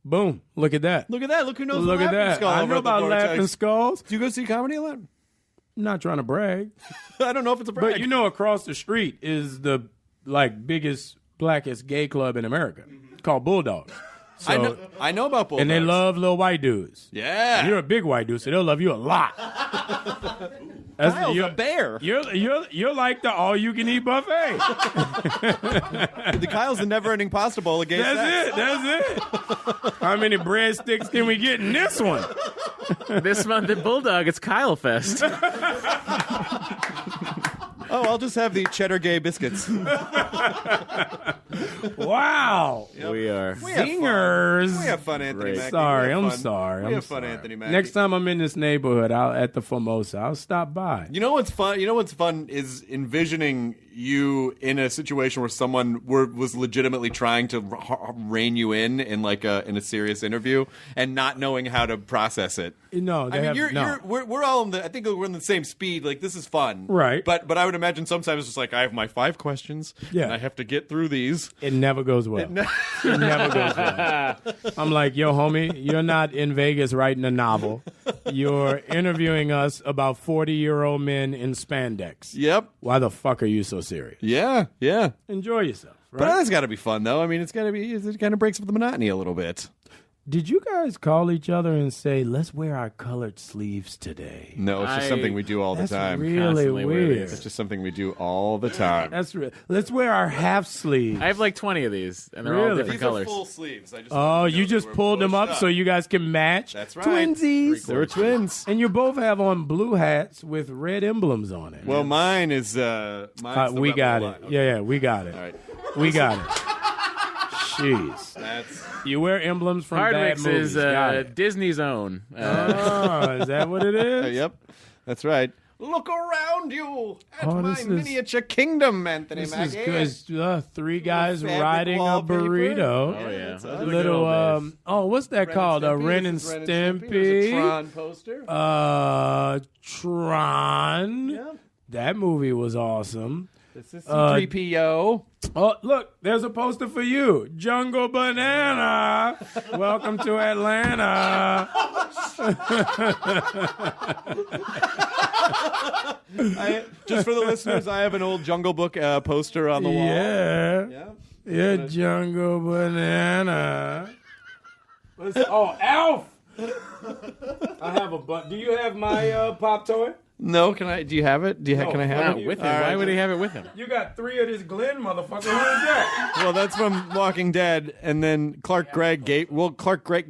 Boom! Look at that. Look at that. Look who knows Look the at Laughing that. Skull I over know at the about Vortex. Laughing Skulls. Do you go see comedy a lot? I'm not trying to brag, I don't know if it's a brag. but you know, across the street is the biggest, blackest gay club in America. It's called Bulldogs. So, I know about Bulldogs. and they love little white dudes. Yeah. And you're a big white dude, so they'll love you a lot. Kyle's a bear. You're like the all-you-can-eat buffet. The Kyle's the never-ending pasta bowl of gay sex. That's it. How many breadsticks can we get in this one? This month at Bulldog, it's Kyle Fest. Oh, I'll just have the cheddar gay biscuits. Wow. We are. Zingers. We have fun, Anthony Great. Mackie. Sorry, We have I'm fun. sorry. We I'm have fun, sorry. Anthony Mackie. Next time I'm in this neighborhood, at the Formosa, I'll stop by. You know what's fun? You know what's fun is envisioning you in a situation where someone was legitimately trying to rein you in like in a serious interview and not knowing how to process it. No, they I mean, have, we're all I think we're in the same speed. Like this is fun, Right. But I would imagine sometimes it's just like I have my 5 questions, Yeah. and I have to get through these. It never goes well. It never goes well. I'm like, yo, homie, you're not in Vegas writing a novel. You're interviewing us about 40-year-old men in spandex. Yep. Why the fuck are you so serious? Yeah. Yeah. Enjoy yourself. But Right? that's got to be fun, though. I mean, it kind of breaks up the monotony a little bit. Did you guys call each other and say, let's wear our colored sleeves today? No, it's just something we do all the That's time. really Constantly wear weird. these. It's just something we do all the time. That's let's wear our half sleeves. I have like 20 of these, and they're all Really? different These colors. are full sleeves. Oh, you just pulled them up so you guys can match? That's right. Twinsies. They were twins. And you both have on blue hats with red emblems on it. Well, mine is. Mine's the we Rebel got line. it. Okay. Yeah, we got it. All right. We got it. Jeez. That's. You wear emblems from bad Hardwick's movies. is Got it. Disney's own. Oh, is that what it is? Yep. That's right. Look around you at Oh, my this is- miniature kingdom, Anthony This Mackie. is good. It's, 3 guys Fabric riding a wallpaper. burrito. Oh, yeah. it's Those a are the Little, good old days. what's that called? A Ren and This is Stimpy. There's a Tron poster. Tron. Yeah. That movie was awesome. This is C-3PO. Oh, look, there's a poster for you. Jungle Banana. Welcome to Atlanta. Just for the listeners, I have an old Jungle Book poster on the wall. Yeah. Yeah, Jungle Banana. Oh, Alf! I have a do you have my pop toy? No, can I? Do you have it? Can I have Not it? with him. All right. Why would he have it with him? You got 3 of this Glenn motherfucker. Who is that? Well, that's from Walking Dead, and then Clark Gregg gave. Well, Clark gave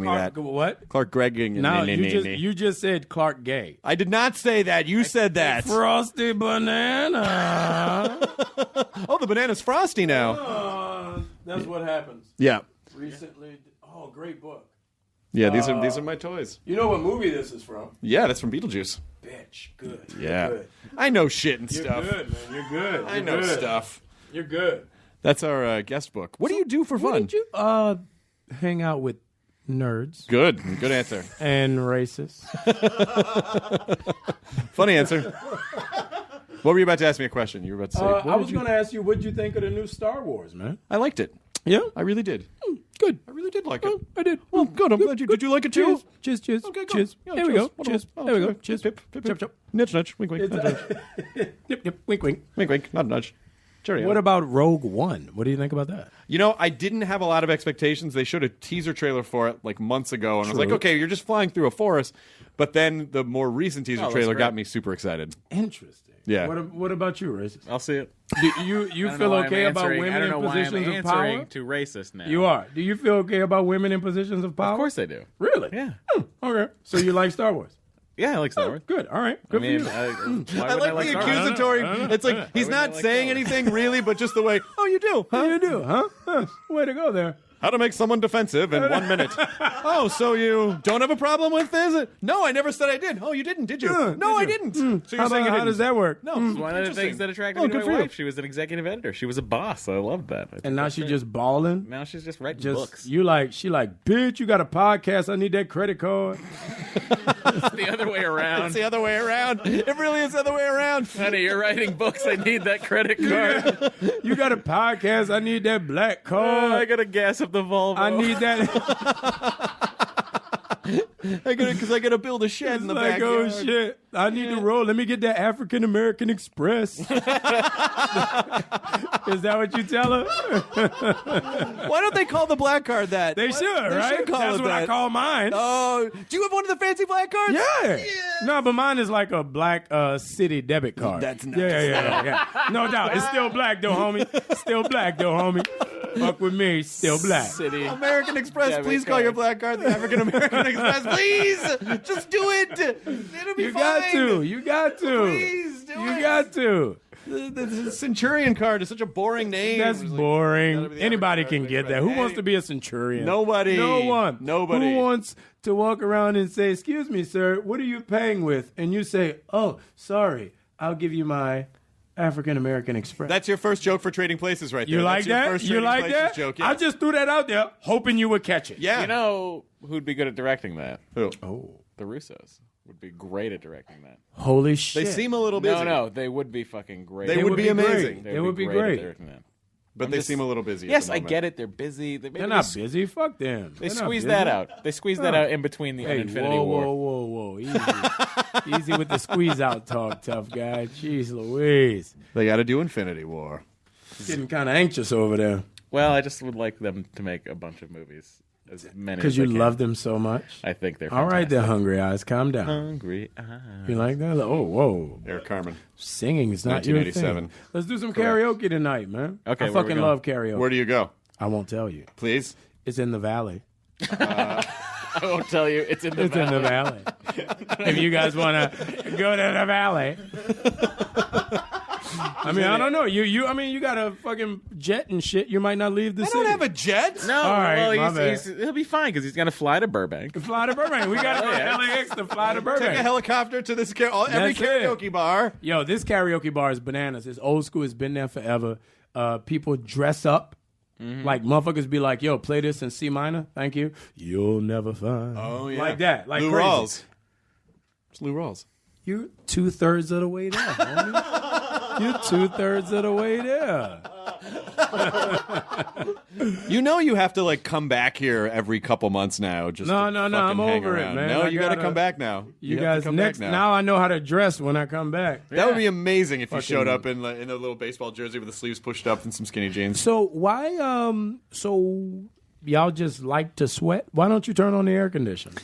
me that. What? Clark Gregg. No, you just said Clark Gay. I did not say that. You said that. Frosty Banana. Oh, the banana's frosty now. That's what happens. Yeah. Recently. Oh, great book. Yeah, these are my toys. You know what movie this is from? Yeah, that's from Beetlejuice. Bitch. Good. Yeah. You're good. I know shit and You're stuff. good, man. You're good. I You're know good. stuff. You're good. That's our guest book. What do you do for What fun? did you hang out with nerds Good. Good answer. and racists? Funny answer. What were you about to ask me a question? You were about to say. I was going to ask you, what'd you think of the new Star Wars, man? I liked it. Yeah, I really did. good. I really did like it. I did. Well, good. I'm glad you did. You like it too? Cheers. Cheers. Okay, good. Cheers. Yeah, There we go. cheers. Cheers. Oh, There we go. cheers. Cheers. Pip, pip, Chop, pip. chop. Nudge, nudge. Wink, wink. Nudge, nudge. Nip, nip. Wink, wink. Wink, wink. Not a nudge. Cheerio. What about Rogue One? What do you think about that? You know, I didn't have a lot of expectations. They showed a teaser trailer for it like months ago, and I was like, True. okay, you're just flying through a forest. But then the more recent teaser that's trailer great. got me super excited. Interesting. Yeah. What about you, racist? I'll see it. Do you I don't feel know why okay I'm about answering- women I don't in know why I'm positions of answering power? to racist now. You are. Do you feel okay about women in positions of power? Of course I do. Really? Yeah. Okay. So you like Star Wars? Yeah, I like Star Wars. Good. All right. I Good mean, for you. why I wouldn't like the Star Wars? accusatory. It's like he's wouldn't I not like saying Star Wars? anything really, but just the way. Oh, you do, huh? You do, huh? Way to go there. How to make someone defensive in 1 minute. Oh, so you don't have a problem with this? No, I never said I did. Oh, you didn't, did you? No, I didn't. So you're saying I How didn't. does that work? No, It's one of the interesting. things that attracted Oh, me to good my for you. wife. She was an executive editor. She was a boss. I loved that. I think And now that's she's great. just balling. Now she's just writing Just books. she like, bitch, you got a podcast. I need that credit card. It's the other way around. It's the other way around. It really is the other way around. Honey, you're writing books. I need that credit card. You got a podcast. I need that black I card. gotta gas up the Volvo. I need that. Because I gotta build a shed in It's the like, backyard. oh shit. I need to roll. Let me get that African American Express. Is that what you tell her? Why don't they call the black card that? They should, They right? should call That's it what I that. call mine. Oh, do you have one of the fancy black cards? Yeah. No, but mine is like a black city debit card. That's nice. Yeah. No doubt. It's still black though, homie. Still black though, homie. Fuck with me, still black. City. American Express, Debit please call card. your black card the African American Express. Please, just do it. It'll be You fine. got to. You got to. Please do You it. got to. The Centurion card is such a boring name. That's It's like, boring. gotta be the Anybody African can get that. American Who wants Express. to be a centurion? Nobody. No one. Nobody. Who wants to walk around and say, "Excuse me, sir, what are you paying with?" And you say, "Oh, sorry, I'll give you my African American Express." That's your first joke for Trading Places right there. you like That's your that? First You Trading like Places that? Joke. Yeah. I just threw that out there, hoping you would catch it. yeah. You know who'd be good at directing that? Who? Oh, The Russos would be great at directing that. holy shit! They seem a little busy. No, they would be fucking great. They would be amazing. They would be at great. directing that. but I'm they just- seem a little busy. Yes, at the I moment. get it. They're busy. They're not busy. Fuck them. They They're not squeeze busy. that out. They squeeze that No. out in between the Hey, Infinity whoa, War. whoa. Easy. Easy with the squeeze out talk, tough guy. Jeez Louise. They got to do Infinity War. Getting kind of anxious over there. Well, I just would like them to make a bunch of movies. As many Because as you they can. love them so much. I think they're All right, fantastic. there, hungry eyes. Calm down. Hungry. You like that? Oh, whoa. Eric Carmen. Singing is not your 1987. thing. Let's do some karaoke tonight, man. Okay, I where we fucking going? love karaoke. Where do you go? I won't tell you. Please. It's in the valley. I won't tell you. It's in the It's in the valley. If you guys want to go to the valley. I mean, I don't know. I mean, you got a fucking jet and shit. You might not leave the I city. don't have a jet. No, All right, my well, he'll be fine because he's going to fly to Burbank. Fly to Burbank. We got to go to LAX to fly to Take Burbank. a helicopter to this every That's it. karaoke bar. Yo, this karaoke bar is bananas. It's old school. It's been there forever. People dress up. Like motherfuckers be like, yo, play this in C minor. Thank you. You'll never find. Oh, yeah. Like that. Like Lou crazy. Rawls. It's Lou Rawls. You're 2/3 of the way there, homie. You're 2/3 of the way there. You know you have to like come back here every couple months now. Just No, to no, fucking I'm hang over it, around. man. No, I you got to gotta- come back now. You have to guys, come back next now I know how to dress when I come back. That would be amazing if you showed Fucking- up in a little baseball jersey with the sleeves pushed up and some skinny jeans. So why so y'all just like to sweat? Why don't you turn on the air conditioner?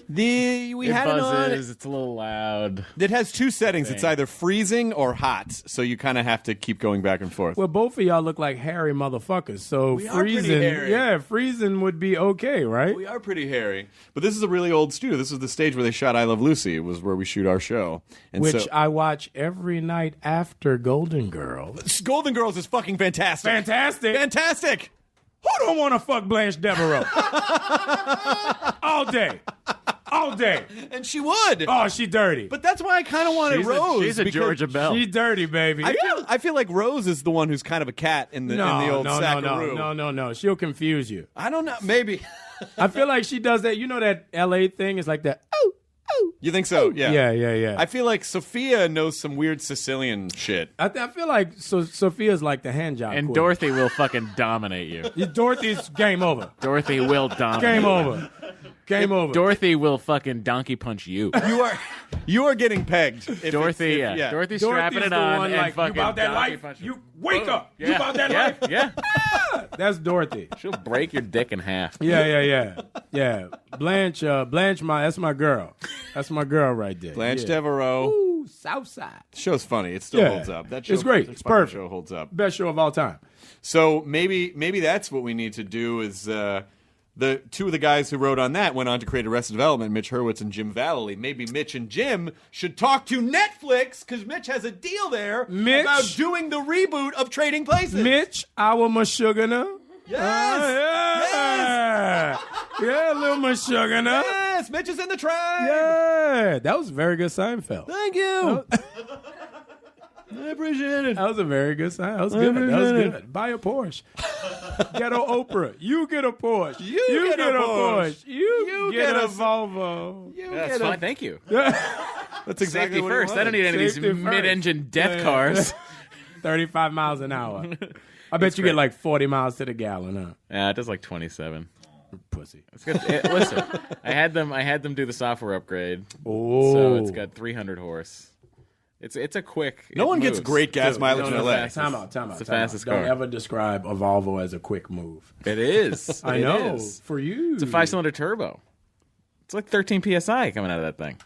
We It had it on. buzzes. It's a little loud. It has two settings. It's either freezing or hot, so you kind of have to keep going back and forth. Well, both of y'all look like hairy motherfuckers. So We are pretty freezing, hairy. yeah, freezing would be okay, right? We are pretty hairy, but this is a really old studio. This is the stage where they shot I Love Lucy. It was where we shoot our show, and Which so I watch every night after Golden Girls. Golden Girls is fucking fantastic. Fantastic. Fantastic. Who don't want to fuck Blanche Devereaux? All day. All day. And she would. Oh, she dirty. But that's why I kind of wanted Rose. She's a because Georgia Belle. She dirty, baby. I feel like Rose is the one who's kind of a cat in the old Sackaroo. No. She'll confuse you. I don't know. Maybe. I feel like she does that. You know that LA thing is like that. Oh. You think so? Yeah. Yeah. I feel like Sophia knows some weird Sicilian shit. I feel like Sophia's like the hand job And queen. Dorothy will fucking dominate you. Dorothy's game over. Dorothy will dominate. Game over. Game over. Dorothy will fucking donkey punch you. You are getting pegged. If Dorothy, it's- if- yeah. Dorothy's Dorothy's strapping it the on one and like, fucking you about that donkey life? punch You wake up. Yeah. You about that yeah. life? Yeah. That's Dorothy. She'll break your dick in half. Yeah. Blanche, that's my girl. That's my girl right there. Blanche yeah. Devereaux. Ooh, Southside. The show's funny. It still Yeah. holds up. That It's great. that It's fucking perfect. show holds up. Best show of all time. So maybe that's what we need to do is the two of the guys who wrote on that went on to create Arrested Development, Mitch Hurwitz and Jim Vallely. Maybe Mitch and Jim should talk to Netflix because Mitch has a deal there Mitch? about doing the reboot of Trading Places. Mitch, our Meshuggah. Yes! Yeah, little Meshuggah. Yes! Mitch is in the tribe! Yeah, that was a very good Seinfeld. Thank you! I appreciate it. That was a very good sign. That was good. That was good. Buy a Porsche. Ghetto Oprah. You get a Porsche. You get a Porsche. You get get a a- Volvo. That's fine. Thank you. That's exactly Safety what he first. I don't wanted. need any of these Safety first. mid-engine death Yeah. cars. 35 miles an hour. I bet you great. get like 40 miles to the gallon, huh? Yeah, it does like 27. Pussy. It's good. Listen, I had them do the software upgrade, Oh. so it's got 300 horse. It's a quick. No it one gets moves. great gas mileage in no, LA. fast. Time out. It's the fastest Don't car. ever describe a Volvo as a quick move. It is. I It know. is. For you. It's a 5-cylinder turbo. It's like 13 psi coming out of that thing.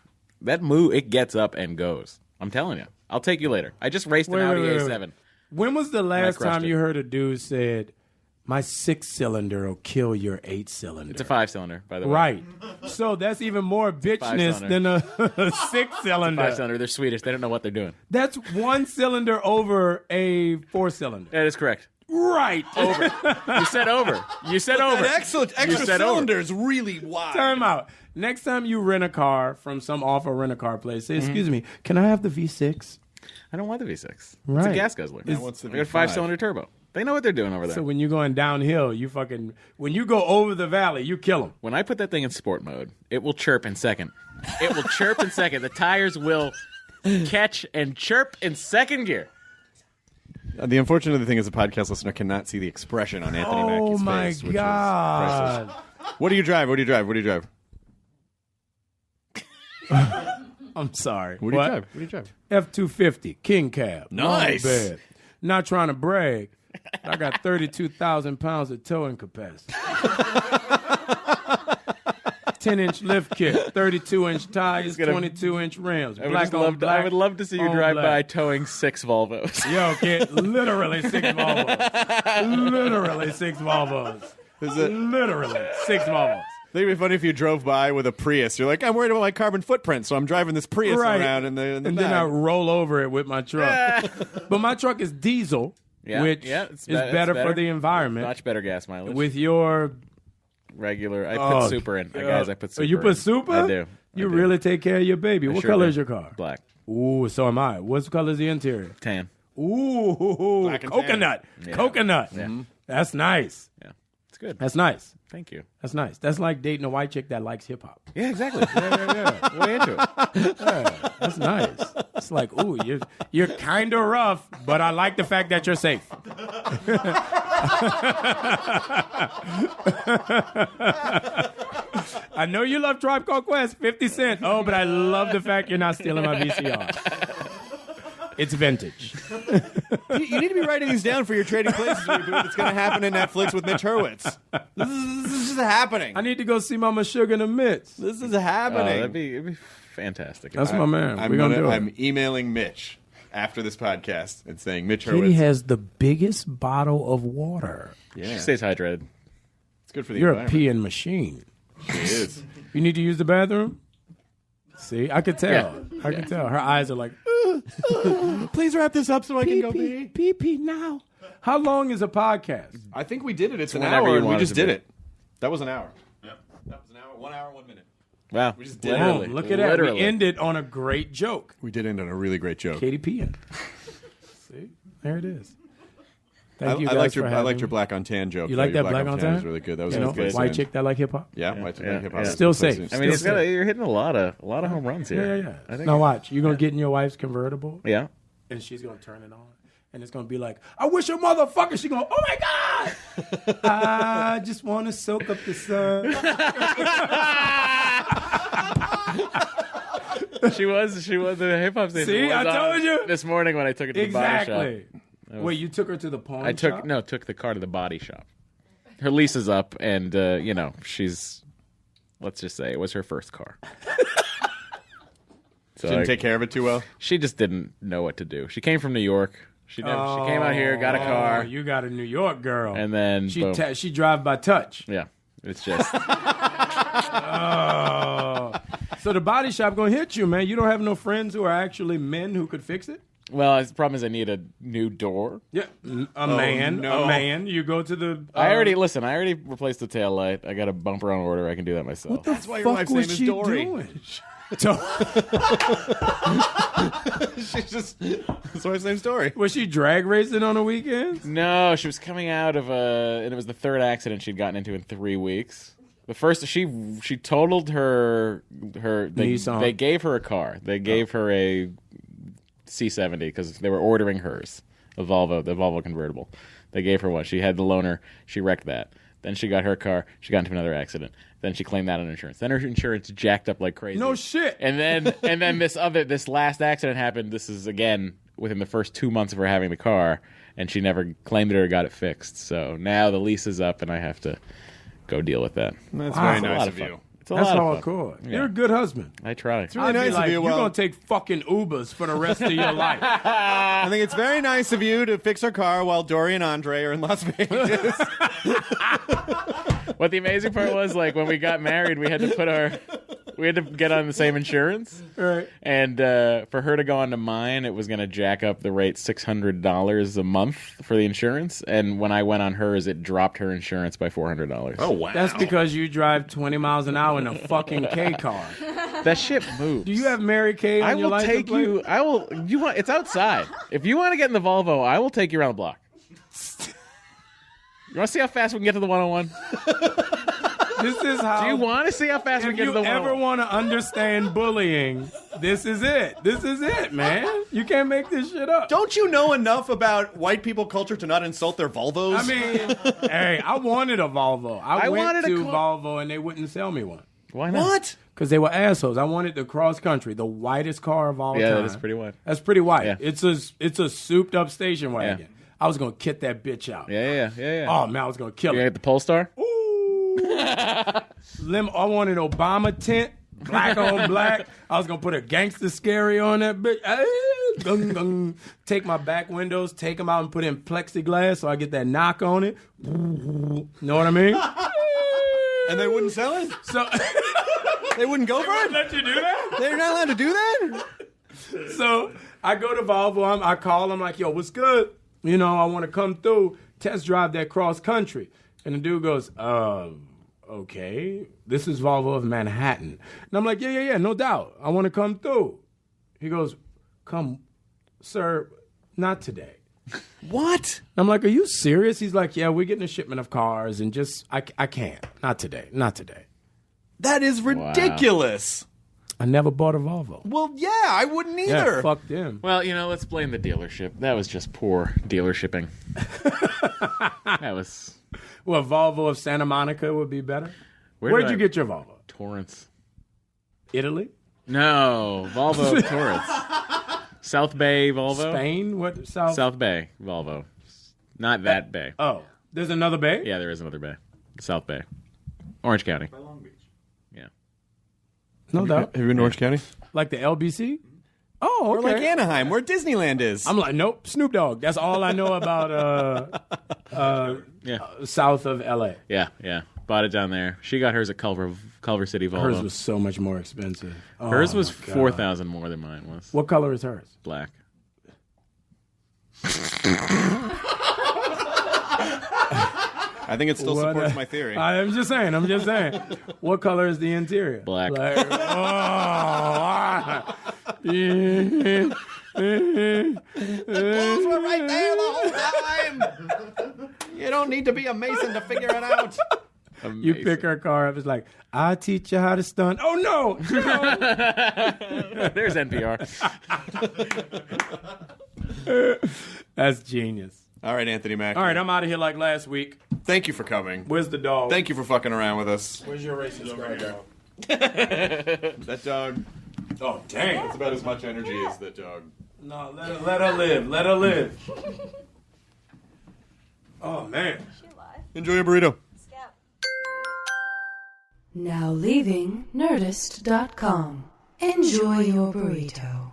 That move, it gets up and goes. I'm telling you. I'll take you later. I just raced an Audi A7. When was the last crushed time it. you heard a dude said, My 6-cylinder will kill your 8-cylinder. It's a 5-cylinder, by the way. Right. So that's even more bitchness than a 6-cylinder. 5-cylinder. They're Swedish. They don't know what they're doing. That's 1 cylinder over a 4-cylinder. That is correct. Right. Over. You said over. You said over. That extra cylinder is really wide. Time out. Next time you rent a car from some awful rent-a-car place, say, excuse me, can I have the V6? I don't want the V6. It's Right. a gas guzzler. What's the I got a V5? 5-cylinder turbo. They know what they're doing over there. So when you're going downhill, when you go over the valley, you kill them. When I put that thing in sport mode, it will chirp in second. It will chirp in second. The tires will catch and chirp in second gear. The unfortunate thing is the podcast listener cannot see the expression on Anthony Mackie's my face. Which God. is priceless. What do you drive? What do you drive? What do you drive? I'm sorry. What do you drive? What do you drive? F-250, King Cab. Nice. Long bed. Not trying to brag. I got 32,000 pounds of towing capacity. 10-inch lift kit, 32-inch tires, 22-inch rims. I would love to see you drive by towing 6 Volvos. Yo, kid, literally 6 Volvos. Literally 6 Volvos. Literally 6 Volvos. I think it'd be funny if you drove by with a Prius. You're like, I'm worried about my carbon footprint, so I'm driving this Prius around in the and back. then I roll over it with my truck. But my truck is diesel, which is better for the environment. Much better gas mileage. With your regular, I put super in. Guys, I put super you put in. super? I do. You really take care of your baby. What sure color do. is your car? Black. Ooh, so am I. What color is the interior? Tan. Ooh, Black and coconut. Yeah. Coconut. Yeah. That's nice. Yeah. It's good. That's nice. Thank you. That's nice. That's like dating a white chick that likes hip hop. Yeah, exactly. Yeah. Way into it. Yeah, that's nice. It's like, ooh, you're kind of rough, but I like the fact that you're safe. I know you love Tribe Called Quest, 50 Cent. Oh, but I love the fact you're not stealing my VCR. It's vintage. You need to be writing these down for your Trading Places reboot that's going to happen in Netflix with Mitch Hurwitz. This is just happening. I need to go see Mama Sugar in the midst. This is happening. It'd be fantastic. That's my man. I'm We're gonna do it. I'm emailing Mitch after this podcast and saying, Mitch Katie Hurwitz. has the biggest bottle of water. Yeah. She stays hydrated. It's good for the You're a environment. peeing machine. She is. You need to use the bathroom? See, I could tell. I could tell. Her eyes are like, Please wrap this up so I can go pee. pee now. How long is a podcast? I think we did it. It's an whenever hour, you and we want it just to did be. it. That was an hour. Yep. That was an hour. 1 hour, 1 minute. Wow. We just did Literally. it. Look at that. We Literally. ended on a great joke. We did end on a really great joke. Katie peeing. See? There it is. Thank you I guys liked for your having like me. your black on tan joke. You though. like Your that black on tan? was really good. That was You know, good. white chick that like hip hop? Yeah, white chick like hip hop. yeah. Still safe. I mean, Still you're hitting a lot of home runs here. Yeah. I think. Now watch. You're going to get in your wife's convertible, Yeah. and she's going to turn it on. And it's going to be like, I wish a motherfucker. She's going, oh, my God. I just want to soak up the sun. She was the hip hop station. See, was I on told you. this morning when I took it to the body shop. Exactly. Wait, you took her to the pawn I shop? took the car to the body shop. Her lease is up, and she's, let's just say, it was her first car. So Didn't take care of it too well. She just didn't know what to do. She came from New York. She came out here, got a car, You got a New York girl. and then she boom. she drive by touch. Yeah, it's just Oh. So the body shop going to hit you, man. You don't have no friends who are actually men who could fix it? well. The problem is I need a new door. Yeah, a man. no. A man. You go to the... I already replaced the tail light. I got a bumper on order. I can do that myself. What the That's why your fuck wife's was name is she Dory. doing? She's just. That's why his name's Dory. Was she drag racing on the weekends? No, she was coming out of and it was the third accident she'd gotten into in 3 weeks. The first, she totaled her. Nissan. They gave her a car. They gave her a C70 because they were ordering hers, the Volvo convertible. They gave her one. She had the loaner. She wrecked that. Then she got her car. She got into another accident. Then she claimed that on insurance. Then her insurance jacked up like crazy. No shit. And then this last accident happened. This is again within the first 2 months of her having the car, and she never claimed it or got it fixed. So now the lease is up, and I have to go deal with that. That's Wow. very It's a nice lot of fun. you. It's a That's lot of fun. hardcore. Yeah. You're a good husband. I try. It's really I'd be nice like, of you. you're Well, going to take fucking Ubers for the rest of your life. I think it's very nice of you to fix our car while Dory and Andre are in Las Vegas. What the amazing part was, like, when we got married, we had to get on the same insurance. Right. And for her to go onto mine, it was going to jack up the rate $600 a month for the insurance. And when I went on hers, it dropped her insurance by $400. Oh, wow. That's because you drive 20 miles an hour in a fucking K car. That shit moves. Do you have Mary Kay on I your will license take plate? you. I will. You want? It's outside. If you want to get in the Volvo, I will take you around the block. You want to see how fast we can get to the 101? This is how. Do you want to see how fast we If can get to you the 101? ever want to understand bullying, this is it. This is it, man. You can't make this shit up. Don't you know enough about white people culture to not insult their Volvos? I mean, hey, I wanted a Volvo. I went wanted a to car- Volvo and they wouldn't sell me one. Why not? what? Because they were assholes. I wanted the cross country, the whitest car of all Yeah, time. that is pretty white. That's pretty white. Yeah. It's a souped up station wagon. Yeah. I was gonna kit that bitch out. Yeah. Oh man, I was gonna kill You it. get the Polestar? Ooh. I wanted Obama tint, black on black. I was gonna put a gangster scary on that bitch. Gung, gung. Take my back windows, take them out and put in plexiglass so I get that knock on it. Know what I mean? And they wouldn't sell it? So They wouldn't go for it? let you do that? They're not allowed to do that? So I go to Volvo. I call them like, yo, what's good? You know, I want to come through, test drive that cross country. And the dude goes, okay, this is Volvo of Manhattan. And I'm like, yeah, no doubt. I want to come through. He goes, come, sir, not today. What? I'm like, are you serious? He's like, yeah, we're getting a shipment of cars and just, I can't. Not today. That is ridiculous. I never bought a Volvo. Well, yeah, I wouldn't either. Yeah, fuck them. Well, let's blame the dealership. That was just poor dealershipping. That was Well, Volvo of Santa Monica would be better. Where'd Where'd you get your Volvo? Torrance? Italy? No, Volvo Torrance. South Bay Volvo. Spain? What? South Bay Volvo. Not that bay. Oh, there's another bay? Yeah, there is another bay. South Bay, Orange County. By Long Beach. Yeah. No doubt. Have you been to Orange County? Like the LBC? Oh, okay. Or like Anaheim, where Disneyland is. I'm like, nope, Snoop Dogg. That's all I know about south of LA. Yeah. Bought it down there. She got hers at Culver City Volvo. Hers was so much more expensive. Oh, Hers was my God. $4,000 more than mine was. What color is hers? Black. I think it still What supports a- my theory. I'm just saying. What color is the interior? Black. Clothes were right there the whole time. You don't need to be a Mason to figure it out. You pick her car up. It's like, I'll teach you how to stunt. Oh, no. There's NPR. That's genius. All right, Anthony Mackie. All right, I'm out of here like last week. Thank you for coming. Where's the dog? Thank you for fucking around with us. Where's your racist dog? That dog, Oh, dang. it's about as much energy as that dog. No, let her live. Let her live. Oh, man. Enjoy your burrito. Now leaving Nerdist.com. Enjoy your burrito.